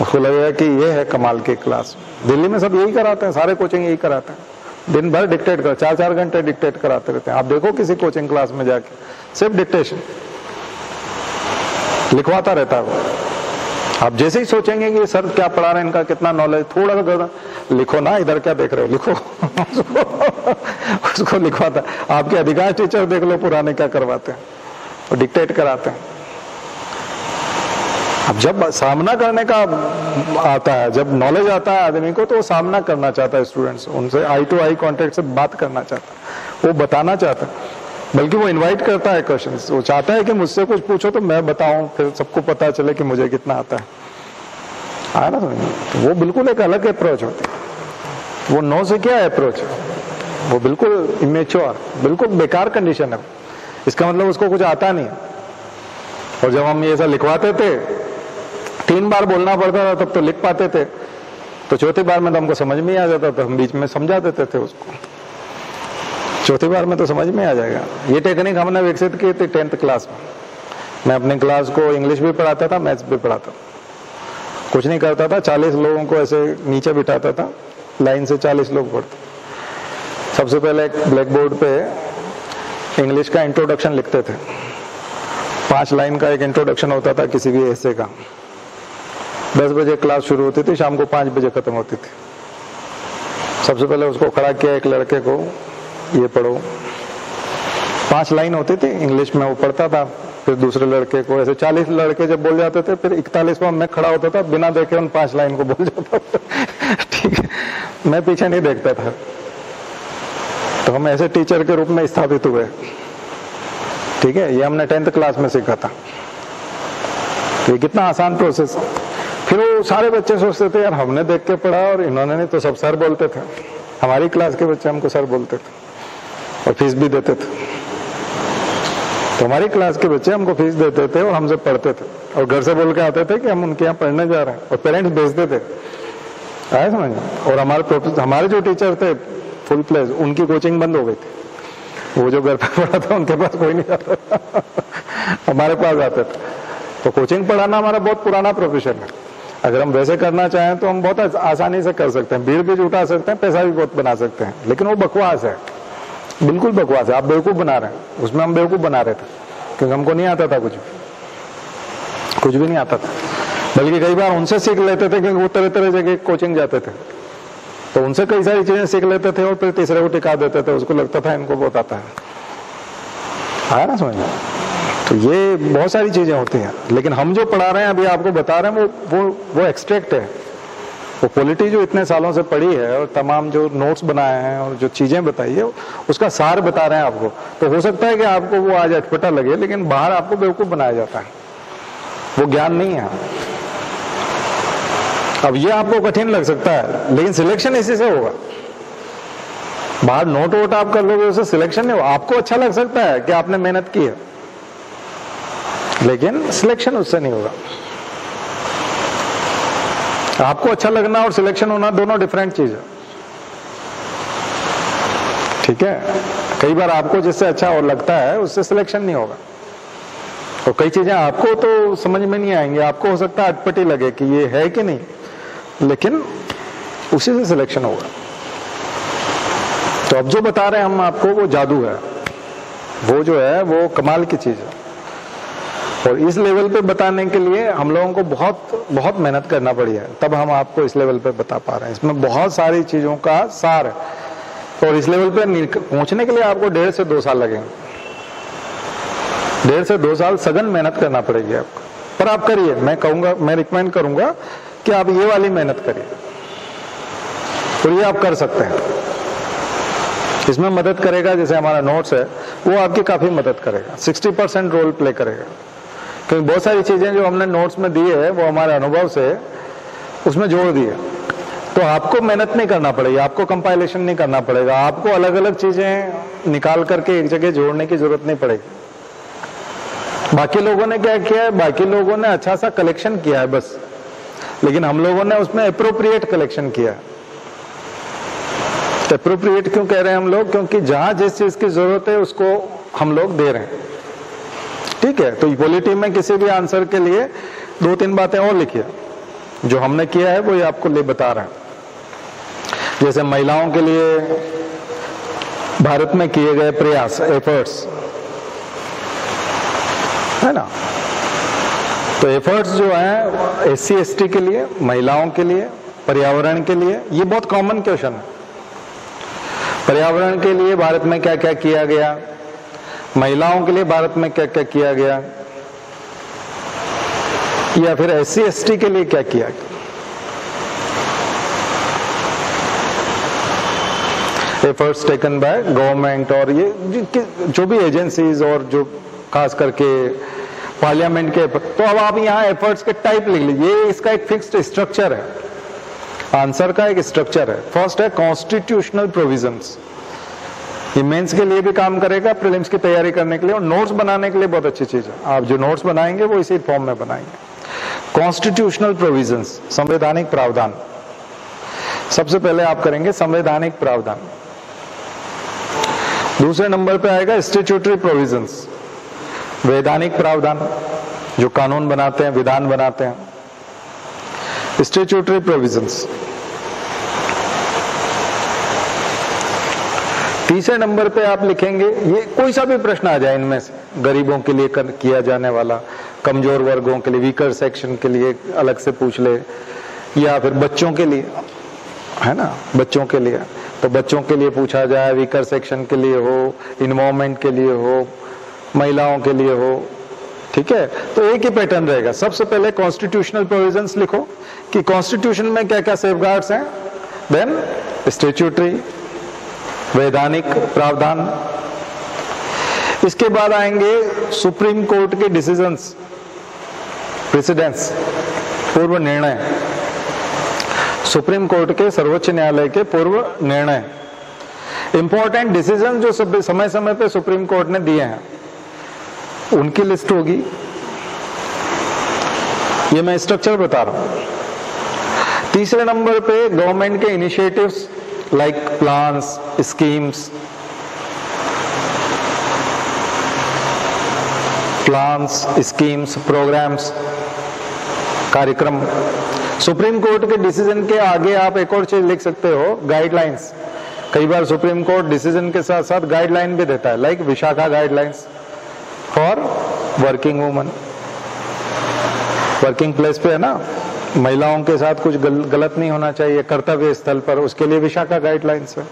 उसको लगेगा कि ये है कमाल की क्लास। दिल्ली में सब यही कराते हैं, सारे कोचिंग यही कराते हैं, दिन भर डिक्टेट कर 4-4 घंटे डिक्टेट कराते रहते हैं। आप देखो किसी कोचिंग क्लास में जाके सिर्फ डिक्टेशन लिखवाता रहता है वो। आप जैसे ही सोचेंगे कि सर क्या पढ़ा रहे हैं, इनका कितना नॉलेज, थोड़ा सा लिखो ना, इधर क्या देख रहे हो, लिखो। उसको लिखवाता। आपके अधिकांश टीचर देख लो पुराने क्या करवाते हैं, वो डिक्टेट कराते हैं। अब जब सामना करने का आता है, जब नॉलेज आता है आदमी को, तो वो सामना करना चाहता है स्टूडेंट्स, उनसे आई टू आई कॉन्टेक्ट से बात करना चाहता है, वो बताना चाहता है, बल्कि वो इनवाइट करता है क्वेश्चंस। वो चाहता है कि मुझसे कुछ पूछो तो मैं बताऊं, फिर सबको पता चले कि मुझे कितना आता है ना। तो वो बिल्कुल एक अलग अप्रोच होती है। वो नो से क्या अप्रोच है, वो बिल्कुल इमेच्योर, बिल्कुल बेकार कंडीशन है। इसका मतलब उसको कुछ आता नहीं। और जब हम ये ऐसा लिखवाते थे, 3 बार बोलना पड़ता था तब तो लिख पाते थे, तो चौथी बार में तो हमको समझ में आ जाता था, हम बीच में समझा देते थे उसको। चौथी बार में तो समझ में आ जाएगा। ये टेक्निक हमने विकसित की थी 10th क्लास में। मैं अपनी क्लास को इंग्लिश भी पढ़ाता था, मैथ्स भी पढ़ाता था। कुछ नहीं करता था, 40 लोगों को ऐसे नीचे बिठाता था, लाइन से 40 लोग पढ़ते। सबसे पहले एक ब्लैक बोर्ड पे इंग्लिश का इंट्रोडक्शन लिखते थे। 5 लाइन का एक इंट्रोडक्शन होता था किसी भी ऐसे का। 10 बजे क्लास शुरू होती थी, शाम को 5 बजे खत्म होती थी। सबसे पहले उसको खड़ा किया, एक लड़के को, ये पढ़ो। 5 लाइन होती थी इंग्लिश में, वो पढ़ता था। फिर दूसरे लड़के को, ऐसे 40 लड़के जब बोल जाते थे, फिर 41वां मैं खड़ा होता था, बिना देखे उन 5 लाइन को बोल जाता था। ठीक है, मैं पीछे नहीं देखता था। तो हम ऐसे टीचर के रूप में स्थापित हुए। ठीक है, ये हमने 10th क्लास में सीखा था। तो ये कितना आसान प्रोसेस। फिर वो सारे बच्चे सोचते थे यार हमने देख के पढ़ा और इन्होंने नहीं, तो सब सर बोलते थे। हमारी क्लास के बच्चे हमको सर बोलते थे और फीस भी देते थे। तो हमारी क्लास के बच्चे हमको फीस देते थे और हमसे पढ़ते थे, और घर से बोल के आते थे कि हम उनके यहाँ पढ़ने जा रहे हैं, और पेरेंट्स भेजते थे। आया समझ? और हमारे जो टीचर थे फुल प्लेस, उनकी कोचिंग बंद हो गई थी। वो जो घर पे पढ़ा था उनके पास कोई नहीं आता था, हमारे पास आते थे। तो कोचिंग पढ़ाना हमारा बहुत पुराना प्रोफेशन है। अगर हम वैसे करना चाहें तो हम बहुत आसानी से कर सकते हैं, भीड़ भी जुटा सकते हैं, पैसा भी बहुत बना सकते हैं। लेकिन वो बकवास है, बिल्कुल बकवास है। आप बेवकूफ बना रहे हैं, उसमें हम बेवकूफ बना रहे थे, क्योंकि हमको नहीं आता था, कुछ भी नहीं आता था। बल्कि कई बार उनसे सीख लेते थे, क्योंकि वो तरह तरह जगह कोचिंग जाते थे, तो उनसे कई सारी चीजें सीख लेते थे और फिर तीसरे को टिका देते थे। उसको लगता था इनको बहुत आता है। आया ना समझ में? तो ये बहुत सारी चीजें होती हैं। लेकिन हम जो पढ़ा रहे हैं, अभी आपको बता रहे हैं, वो एक्सट्रैक्ट है। वो पॉलिटी जो इतने सालों से पढ़ी है और तमाम जो नोट्स बनाए हैं और जो चीजें बताई है, उसका सार बता रहे हैं आपको। तो हो सकता है कि आपको वो आज अटपटा लगे, लेकिन बाहर आपको बेवकूफ बनाया जाता है, वो ज्ञान नहीं है। अब ये आपको कठिन लग सकता है, लेकिन सिलेक्शन इसी से होगा। बाहर नोट वोट आप कर लोगे, उससे सिलेक्शन नहीं होगा। आपको अच्छा लग सकता है कि आपने मेहनत की है, लेकिन सिलेक्शन उससे नहीं होगा। आपको अच्छा लगना और सिलेक्शन होना दोनों डिफरेंट चीज है। ठीक है, कई बार आपको जिससे अच्छा और लगता है उससे सिलेक्शन नहीं होगा, और कई चीजें आपको तो समझ में नहीं आएंगी। आपको हो सकता है अटपटी लगे कि ये है कि नहीं, लेकिन उसी से सिलेक्शन होगा। तो अब जो बता रहे हैं हम आपको, वो जादू है, वो जो है वो कमाल की चीज है। और इस लेवल पे बताने के लिए हम लोगों को बहुत मेहनत करना पड़ी है, तब हम आपको इस लेवल पे बता पा रहे हैं। इसमें बहुत सारी चीजों का सार है, और इस लेवल पे पहुंचने के लिए आपको 1.5 से 2 साल लगेंगे। 1.5 से 2 साल सघन मेहनत करना पड़ेगी आपको, पर आप करिए। मैं रिकमेंड करूंगा कि आप ये वाली मेहनत करिए, और ये आप कर सकते हैं। इसमें मदद करेगा, जैसे हमारा नोट्स है, वो आपकी काफी मदद करेगा, 60% रोल प्ले करेगा। क्योंकि बहुत सारी चीजें जो हमने नोट्स में दी है, वो हमारे अनुभव से उसमें जोड़ दी है। तो आपको मेहनत नहीं करना पड़ेगी, आपको कंपाइलेशन नहीं करना पड़ेगा, आपको अलग अलग चीजें निकाल करके एक जगह जोड़ने की जरूरत नहीं पड़ेगी। बाकी लोगों ने क्या किया है, बाकी लोगों ने अच्छा सा कलेक्शन किया है बस, लेकिन हम लोगों ने उसमें एप्रोप्रिएट कलेक्शन किया है। एप्रोप्रिएट क्यों कह रहे हैं हम लोग? क्योंकि जहां जिस चीज की जरूरत है उसको हम लोग दे रहे हैं। ठीक है, तो पॉलिटी में किसी भी आंसर के लिए 2-3 बातें और लिखिए। जो हमने किया है वो ये आपको ले बता रहे हैं। जैसे महिलाओं के लिए भारत में किए गए प्रयास, एफर्ट्स, है ना। तो एफर्ट्स जो है SC ST के लिए, महिलाओं के लिए, पर्यावरण के लिए, ये बहुत कॉमन क्वेश्चन है। पर्यावरण के लिए भारत में क्या क्या किया गया, महिलाओं के लिए भारत में क्या क्या किया गया, या फिर SC ST के लिए क्या किया गया। एफर्ट्स टेकन बाय गवर्नमेंट, और ये जो भी एजेंसीज और जो खास करके पार्लियामेंट के। तो अब आप यहाँ एफर्ट्स के टाइप लिख लीजिए, ये इसका एक फिक्स्ड स्ट्रक्चर है, आंसर का एक स्ट्रक्चर है। फर्स्ट है कॉन्स्टिट्यूशनल प्रोविजंस, ये मेंस के लिए भी काम करेगा, प्रीलिम्स की तैयारी करने के लिए, और नोट्स बनाने के लिए बहुत अच्छी चीज है। आप जो नोट्स बनाएंगे वो इसी फॉर्म में बनाएंगे। कॉन्स्टिट्यूशनल प्रोविजंस, संवैधानिक प्रावधान। सबसे पहले आप करेंगे संवैधानिक प्रावधान। दूसरे नंबर पे आएगा स्टैट्यूटरी प्रोविजंस, वैधानिक प्रावधान, जो कानून बनाते हैं, विधान बनाते हैं, स्टैट्यूटरी प्रोविजंस। तीसरे नंबर पे आप लिखेंगे, ये कोई सा भी प्रश्न आ जाए इनमें से, गरीबों के लिए किया जाने वाला, कमजोर वर्गों के लिए, वीकर सेक्शन के लिए अलग से पूछ ले, या फिर बच्चों के लिए, है ना, बच्चों के लिए, तो बच्चों के लिए पूछा जाए, वीकर सेक्शन के लिए हो, इन्वॉल्वमेंट के लिए हो, महिलाओं के लिए हो, ठीक है। तो एक ही पैटर्न रहेगा। सबसे पहले कॉन्स्टिट्यूशनल प्रोविजंस लिखो कि कॉन्स्टिट्यूशन में क्या क्या सेफगार्ड्स हैं, देन स्टैट्यूटरी, वैधानिक प्रावधान। इसके बाद आएंगे सुप्रीम कोर्ट के डिसीजंस, प्रेसिडेंट्स, पूर्व निर्णय, सुप्रीम कोर्ट के, सर्वोच्च न्यायालय के पूर्व निर्णय, इंपॉर्टेंट डिसीजन जो समय समय पे सुप्रीम कोर्ट ने दिए हैं, उनकी लिस्ट होगी। ये मैं स्ट्रक्चर बता रहा हूं। तीसरे नंबर पे गवर्नमेंट के initiatives like plans, schemes, programs, कार्यक्रम। सुप्रीम कोर्ट के डिसीजन के आगे आप एक और चीज लिख सकते हो, गाइडलाइंस। कई बार सुप्रीम कोर्ट डिसीजन के साथ साथ गाइडलाइन भी देता है, like Vishakha guidelines for working woman. Working place पे है ना, महिलाओं के साथ कुछ गलत नहीं होना चाहिए कर्तव्य स्थल पर, उसके लिए विशाखा गाइडलाइंस है।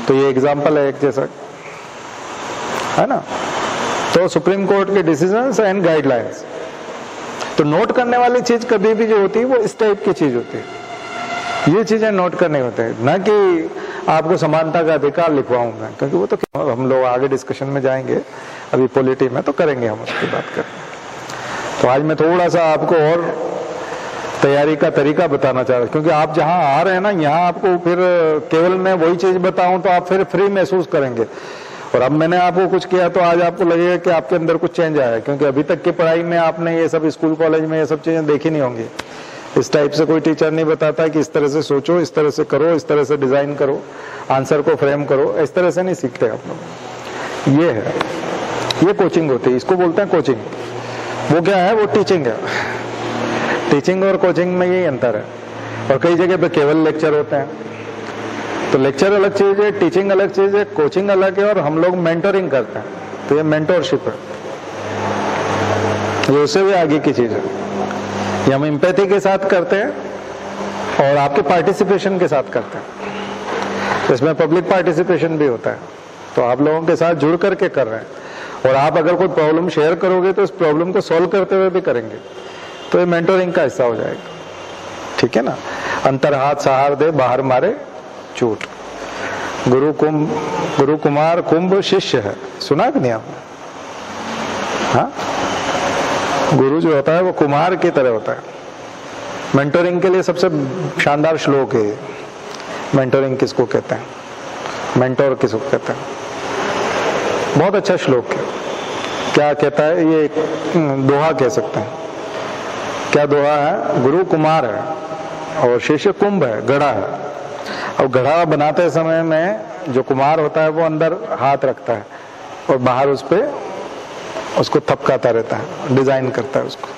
तो ये एग्जांपल है एक जैसा, है ना। तो सुप्रीम कोर्ट के डिसीजंस एंड गाइडलाइंस। तो नोट करने वाली चीज कभी भी जो होती है वो इस टाइप की चीज होती है, ये चीजें नोट करनी होती है, ना कि आपको समानता का अधिकार लिखवाऊंगा, क्योंकि वो तो हम लोग आगे डिस्कशन में जाएंगे, अभी पॉलिटी में तो करेंगे हम उसकी बात करेंगे। तो आज मैं थोड़ा सा आपको और तैयारी का तरीका बताना चाह रहा हूँ, क्योंकि आप जहाँ आ रहे हैं ना, यहाँ आपको फिर केवल मैं वही चीज बताऊं तो आप फिर फ्री महसूस करेंगे, और अब मैंने आपको कुछ किया तो आज आपको लगेगा कि आपके अंदर कुछ चेंज आया है, क्योंकि अभी तक की पढ़ाई में आपने ये सब स्कूल कॉलेज में ये सब चीजें देखी नहीं होंगी। इस टाइप से कोई टीचर नहीं बताता कि इस तरह से सोचो, इस तरह से करो, इस तरह से डिजाइन करो, आंसर को फ्रेम करो, इस तरह से नहीं सीखते आप लोग। ये है, ये कोचिंग होती है, इसको बोलते हैं कोचिंग। वो क्या है, वो टीचिंग है। टीचिंग और कोचिंग में यही अंतर है। और कई जगह पे केवल लेक्चर होते हैं, तो लेक्चर अलग चीज है, टीचिंग अलग चीज है, कोचिंग अलग है, और हम लोग मेंटरिंग करते हैं, तो ये मेंटरशिप है, ये उससे भी आगे की चीज है। ये हम एम्पैथी के साथ करते हैं और आपके पार्टिसिपेशन के साथ करते हैं। इसमें पब्लिक पार्टिसिपेशन भी होता है, तो आप लोगों के साथ जुड़ करके कर रहे हैं, और आप अगर कोई प्रॉब्लम शेयर करोगे तो उस प्रॉब्लम को सॉल्व करते हुए भी करेंगे, तो ये मेंटरिंग का हिस्सा हो जाएगा, ठीक है ना। अंतर हाथ सहार दे, बाहर मारे चूट। गुरु कुमार कुंभ शिष्य है, सुना कि नहीं आपने? हाँ, गुरु जो होता है वो कुमार की तरह होता है। मेंटरिंग के लिए सबसे शानदार श्लोक है। मेंटरिंग किसको कहते हैं, मेंटोर किसको कहते हैं? बहुत अच्छा श्लोक है। क्या कहता है, ये दोहा कह सकते हैं। क्या दोहा है? गुरु कुमार है और शिष्य कुंभ है, घड़ा है। और घड़ा बनाते समय में जो कुमार होता है वो अंदर हाथ रखता है और बाहर उस पे उसको थपकाता रहता है, डिजाइन करता है उसको,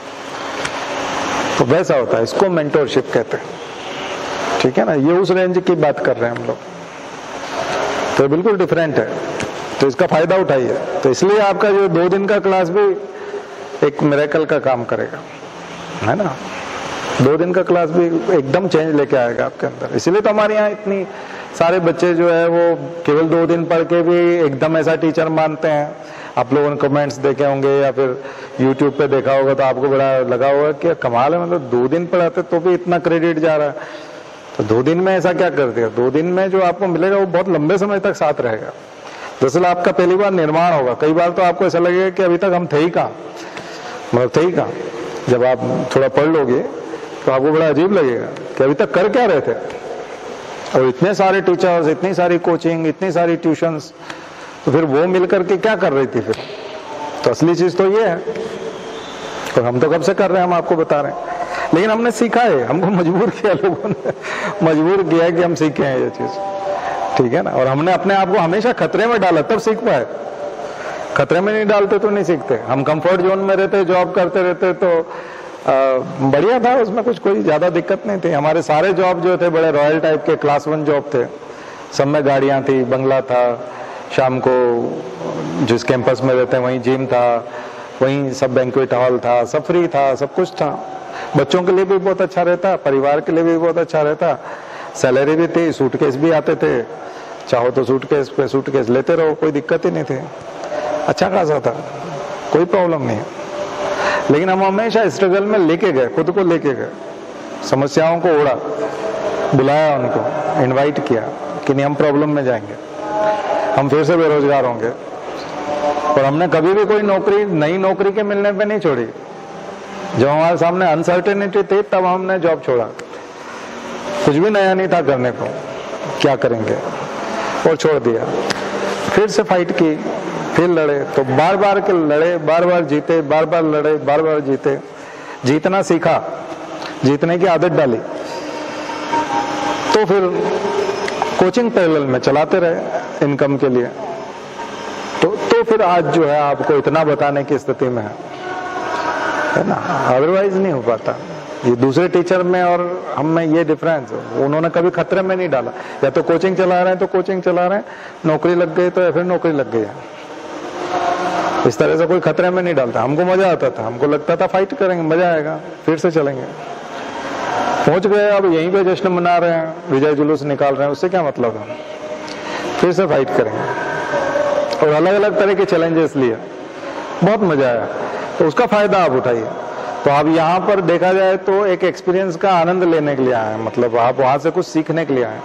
तो वैसा होता है। इसको मेंटोरशिप कहते हैं, ठीक है ना। ये उस रेंज की बात कर रहे हैं हम लोग, तो बिल्कुल डिफरेंट है, तो इसका फायदा उठाइए। तो इसलिए आपका जो 2 दिन का क्लास भी एक मिरेकल का काम करेगा, है ना। 2 दिन का क्लास भी एकदम चेंज लेके आएगा आपके अंदर। इसलिए तो हमारे यहाँ इतनी सारे बच्चे जो है वो केवल 2 दिन पढ़ के भी एकदम ऐसा टीचर मानते हैं। आप लोगों ने कमेंट्स देखे होंगे या फिर YouTube पे देखा होगा तो आपको बड़ा लगा होगा कि कमाल है, मतलब 2 दिन पढ़ाते तो भी इतना क्रेडिट जा रहा है। तो 2 दिन में ऐसा क्या कर दिया? 2 दिन में जो आपको मिलेगा वो बहुत लंबे समय तक साथ रहेगा। दरअसल आपका पहली बार निर्माण होगा। कई बार तो आपको ऐसा लगेगा कि अभी तक हम थे ही कहाँ, मतलब थे ही कहाँ। जब आप थोड़ा पढ़ लोगे तो आपको बड़ा अजीब लगेगा कि अभी तक कर क्या रहे थे। और इतने सारे टीचर्स, इतनी सारी कोचिंग, इतनी सारी ट्यूशंस, तो फिर वो मिलकर के क्या कर रही थी फिर? तो असली चीज तो ये है, और हम तो कब से कर रहे हैं, हम आपको बता रहे हैं। लेकिन हमने सीखा है, हमको मजबूर किया, लोगों ने मजबूर किया कि हम सीखे हैं ये चीज, ठीक है ना। और हमने अपने आप को हमेशा खतरे में डाला तब सीख पाए, खतरे में नहीं डालते तो नहीं सीखते। हम कंफर्ट जोन में रहते, जॉब करते रहते तो बढ़िया था, उसमें कुछ कोई ज्यादा दिक्कत नहीं थी। हमारे सारे जॉब जो थे बड़े रॉयल टाइप के क्लास 1 जॉब थे, सब में गाड़ियां थी, बंगला था, शाम को जिस कैंपस में रहते हैं वहीं जिम था, वहीं सब बैंक्वेट हॉल था, सब फ्री था, सब कुछ था। बच्चों के लिए भी बहुत अच्छा रहता, परिवार के लिए भी बहुत अच्छा रहता, सैलरी भी थी, सूटकेस भी आते थे, चाहो तो सूटकेस पे सूटकेस लेते रहो, कोई दिक्कत ही नहीं थी, अच्छा खासा था, कोई प्रॉब्लम नहीं है। लेकिन हम हमेशा स्ट्रगल में लेके गए, खुद को लेके गए, समस्याओं को ओढ़ा, बुलाया उनको, इनवाइट किया कि नहीं हम प्रॉब्लम में जाएंगे, हम फिर से बेरोजगार होंगे। और हमने कभी भी कोई नौकरी नई नौकरी के मिलने पे नहीं छोड़ी। जब हमारे सामने अनसर्टेनिटी थी तब हमने जॉब छोड़ा, कुछ भी नया नहीं था करने को, क्या करेंगे, और छोड़ दिया। फिर से फाइट की, फिर लड़े, तो बार बार के लड़े, बार बार जीते, बार बार लड़े, बार बार जीते, जीतना सीखा, जीतने की आदत डाली, तो फिर कोचिंग पैरेलल में चलाते रहे इनकम के लिए। तो फिर आज जो है आपको इतना बताने की स्थिति में है ना, अदरवाइज नहीं हो पाता। ये दूसरे टीचर में और हम में ये डिफरेंस है, उन्होंने कभी खतरे में नहीं डाला, या तो कोचिंग चला रहे हैं तो कोचिंग चला रहे हैं, नौकरी लग गई तो या फिर नौकरी लग गई है, इस तरह से कोई खतरे में नहीं डालता। हमको मजा आता था, हमको लगता था फाइट करेंगे, मजा आएगा, फिर से चलेंगे। पहुंच गए, अब यहीं पे जश्न मना रहे हैं, विजय जुलूस निकाल रहे हैं, उससे क्या मतलब है, फिर से फाइट करेंगे। और अलग अलग तरह के चैलेंजेस लिए, बहुत मजा आया, तो उसका फायदा आप उठाइए। तो आप यहाँ पर देखा जाए तो एक एक्सपीरियंस का आनंद लेने के लिए आए हैं, मतलब आप वहां से कुछ सीखने के लिए आए,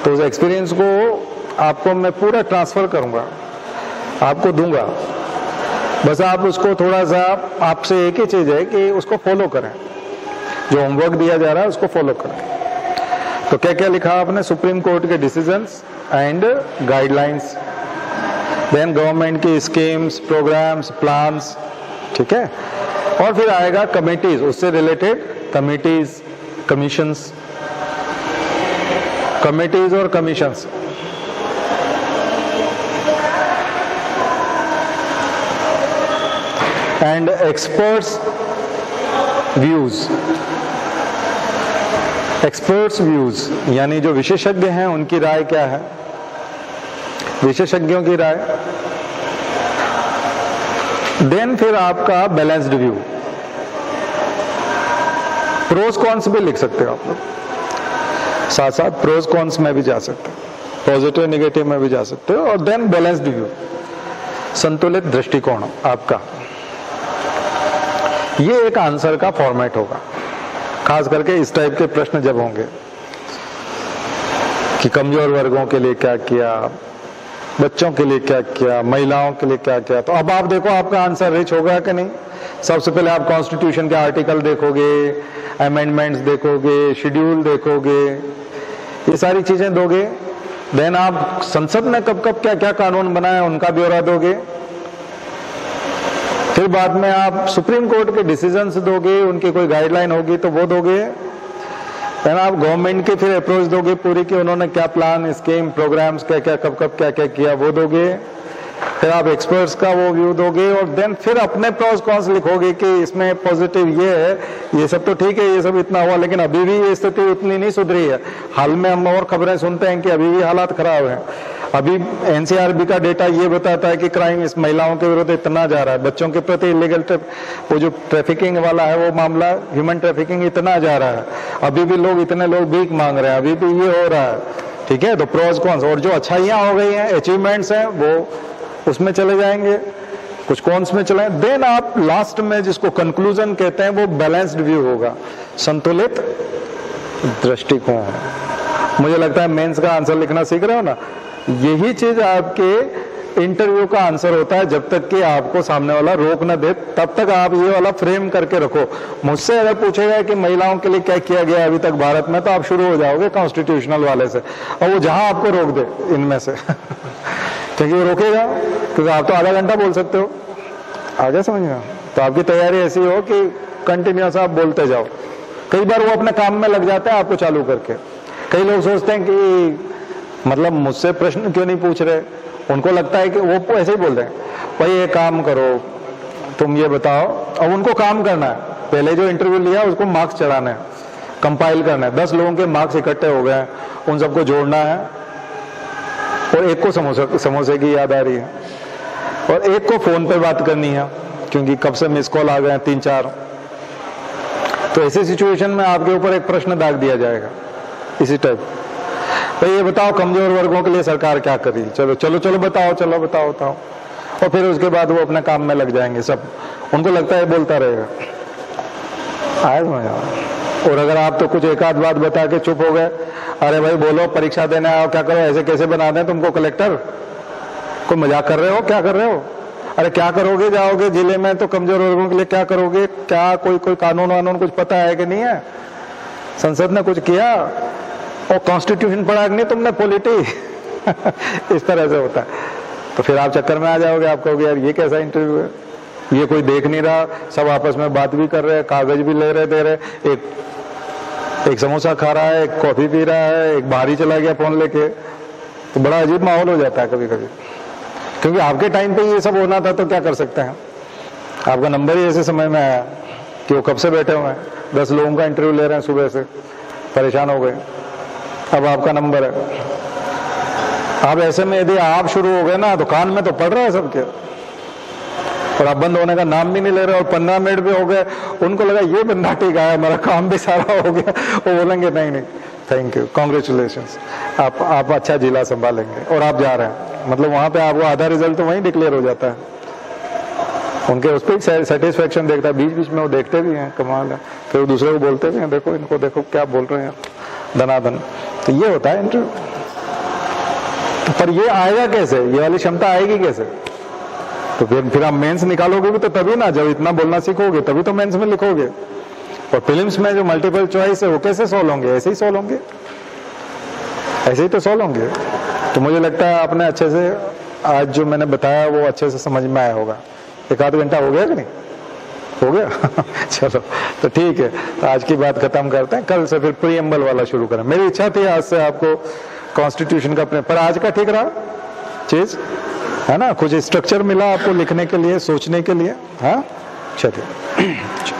तो उस एक्सपीरियंस को आपको मैं पूरा ट्रांसफर करूंगा, आपको दूंगा। बस आप उसको थोड़ा सा, आपसे एक ही चीज है कि उसको फॉलो करें, जो होमवर्क दिया जा रहा है उसको फॉलो करें। तो क्या क्या लिखा आपने, सुप्रीम कोर्ट के decisions and guidelines, then government की स्कीम्स, प्रोग्राम्स, प्लान्स, ठीक है। और फिर आएगा कमिटीज, उससे रिलेटेड कमिटीज, कमीशंस, कमिटीज और commissions. And experts views, experts views यानी जो विशेषज्ञ हैं उनकी राय क्या है, विशेषज्ञों की राय। देन फिर आपका बैलेंस्ड व्यू, प्रोज कॉन्स भी लिख सकते हो आप लोग, साथ साथ प्रोज कॉन्स में भी जा सकते हो, पॉजिटिव नेगेटिव में भी जा सकते हो। और देन बैलेंस्ड व्यू, संतुलित दृष्टिकोण आपका, ये एक आंसर का फॉर्मेट होगा, खास करके इस टाइप के प्रश्न जब होंगे कि कमजोर वर्गों के लिए क्या किया, बच्चों के लिए क्या किया, महिलाओं के लिए क्या किया। तो अब आप देखो आपका आंसर रिच होगा कि नहीं। सबसे पहले आप कॉन्स्टिट्यूशन के आर्टिकल देखोगे, अमेंडमेंट्स देखोगे, शेड्यूल देखोगे, ये सारी चीजें दोगे। देन आप संसद में कब कब क्या क्या कानून बनाए उनका ब्यौरा दोगे। फिर बाद में आप सुप्रीम कोर्ट के डिसीजंस दोगे, उनकी कोई गाइडलाइन होगी तो वो दोगे। फिर आप गवर्नमेंट की फिर अप्रोच दोगे पूरी कि उन्होंने क्या प्लान, स्कीम, प्रोग्राम्स क्या क्या कब कब क्या क्या किया वो दोगे। फिर आप एक्सपर्ट्स का वो व्यू दोगे और देन फिर अपने प्रोस कॉन्स लिखोगे कि इसमें पॉजिटिव ये है, ये सब तो ठीक है, ये सब इतना हुआ, लेकिन अभी भी ये स्थिति उतनी नहीं सुधरी है। हाल में हम और खबरें सुनते हैं कि अभी भी हालात खराब हैं। अभी एनसीआरबी का डेटा ये बताता है कि क्राइम इस महिलाओं के विरुद्ध इतना जा रहा है, बच्चों के प्रति इलीगल वो जो ट्रैफिकिंग वाला है वो मामला, ह्यूमन ट्रैफिकिंग इतना जा रहा है, अभी भी लोग इतने लोग भीख मांग रहे हैं, अभी भी ये हो रहा है। ठीक है, तो प्रोज कॉन्स और जो अच्छाइयां हो गई हैं, अचीवमेंट्स हैं, वो उसमें चले जाएंगे, कुछ कॉन्स में चले। देन आप लास्ट में जिसको कंक्लूजन कहते हैं वो बैलेंस्ड व्यू होगा, संतुलित दृष्टिकोण। मुझे लगता है मेंस का आंसर लिखना सीख रहे हो ना, यही चीज आपके इंटरव्यू का आंसर होता है। जब तक कि आपको सामने वाला रोक न दे तब तक आप ये वाला फ्रेम करके रखो। मुझसे अगर पूछेगा कि महिलाओं के लिए क्या किया गया अभी तक भारत में, तो आप शुरू हो जाओगे कॉन्स्टिट्यूशनल वाले से, और वो जहां आपको रोक दे इनमें से क्योंकि वो रोकेगा, क्योंकि आप तो आधा घंटा बोल सकते हो, आगे समझ में। तो आपकी तैयारी ऐसी हो कि कंटिन्यूस आप बोलते जाओ। कई बार वो अपने काम में लग जाता है आपको चालू करके। कई लोग सोचते हैं कि मतलब मुझसे प्रश्न क्यों नहीं पूछ रहे, उनको लगता है कि वो ऐसे ही बोल रहे हैं, भाई ये काम करो, तुम ये बताओ। अब उनको काम करना है, पहले जो इंटरव्यू लिया उसको मार्क्स चढ़ाना है, कंपाइल करना है। 10 लोगों के मार्क्स इकट्ठे हो गए, उन सबको जोड़ना है, और एक को समोसे की याद आ रही है, और एक को फोन पे बात करनी है, क्योंकि कब से मिस कॉल आ गए हैं 3-4। तो ऐसी सिचुएशन में आपके ऊपर एक प्रश्न दाग दिया जाएगा इसी टाइप, भाई ये बताओ कमजोर वर्गों के लिए सरकार क्या कर रही है, चलो चलो चलो बताओ, चलो बताओ बताओ। और फिर उसके बाद वो अपने काम में लग जाएंगे सब, उनको लगता है बोलता रहेगा। आया समझ। और अगर आप तो कुछ एक आध बात बता के चुप हो गए, अरे भाई बोलो, परीक्षा देने आओ, क्या करो, ऐसे कैसे बना दें तुमको कलेक्टर, कोई मजाक कर रहे हो, क्या कर रहे हो, अरे क्या करोगे, जाओगे जिले में तो कमजोर वर्गों के लिए क्या करोगे, क्या कोई कानून वानून कुछ पता है कि नहीं है, संसद ने कुछ किया, और कॉन्स्टिट्यूशन पढ़ा कि नहीं तुमने, पॉलिटी इस तरह से होता है। तो फिर आप चक्कर में आ जाओगे, आप कहोगे यार ये कैसा इंटरव्यू है, ये कोई देख नहीं रहा, सब आपस में बात भी कर रहे हैं, कागज भी ले रहे दे रहे, एक समोसा खा रहा है, एक कॉफी पी रहा है, एक बाहर ही चला गया फोन लेके। तो बड़ा अजीब माहौल हो जाता है कभी कभी, क्योंकि आपके टाइम पे ये सब होना था तो क्या कर सकते हैं। आपका नंबर ही ऐसे समय में आया कि वो कब से बैठे हुए हैं, 10 लोगों का इंटरव्यू ले रहे हैं सुबह से, परेशान हो गए, अब आपका नंबर है। अब ऐसे में यदि आप शुरू हो गए ना, तो कान में तो पड़ रहा है सबके, और आप बंद होने का नाम भी नहीं ले रहे, और 15 मिनट भी हो गए, उनको लगा ये बंदा ठीक है, हमारा काम भी सारा हो गया, वो बोलेंगे नहीं नहीं थैंक यू, कॉन्ग्रेचुलेशंस, आप अच्छा जिला संभालेंगे, और आप जा रहे हैं। मतलब वहां पे आपको आधा रिजल्ट तो वहीं डिक्लेयर हो जाता है, उनके उस पर सेटिस्फेक्शन देखता है, बीच बीच में वो देखते भी हैं, कमाल है, फिर वो दूसरे को बोलते भी हैं, देखो इनको देखो क्या बोल रहे हैं धनाधन। तो ये होता है इंटरव्यू। पर ये आएगा कैसे, ये वाली क्षमता आएगी कैसे, तो फिर आप मेंस निकालोगे भी तो तभी ना, जब इतना बोलना सीखोगे तभी तो मेंस में लिखोगे। और फिल्म्स में जो मल्टीपल चॉइस है वो कैसे सॉल्व होंगे, ऐसे ही सॉल्व होंगे, ऐसे ही तो सॉल्व होंगे। तो मुझे लगता है आपने अच्छे से आज जो मैंने बताया वो अच्छे से समझ में आया होगा। 1 आध घंटा हो गया कि नहीं, हो गया चलो तो ठीक है, तो आज की बात खत्म करते हैं, कल से फिर प्रीएम्बल वाला शुरू करें। मेरी इच्छा थी आज से आपको कॉन्स्टिट्यूशन का अपने, पर आज का ठीक रहा चीज है ना, कुछ स्ट्रक्चर मिला आपको लिखने के लिए, सोचने के लिए। हाँ चलिए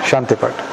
शांति पाठ।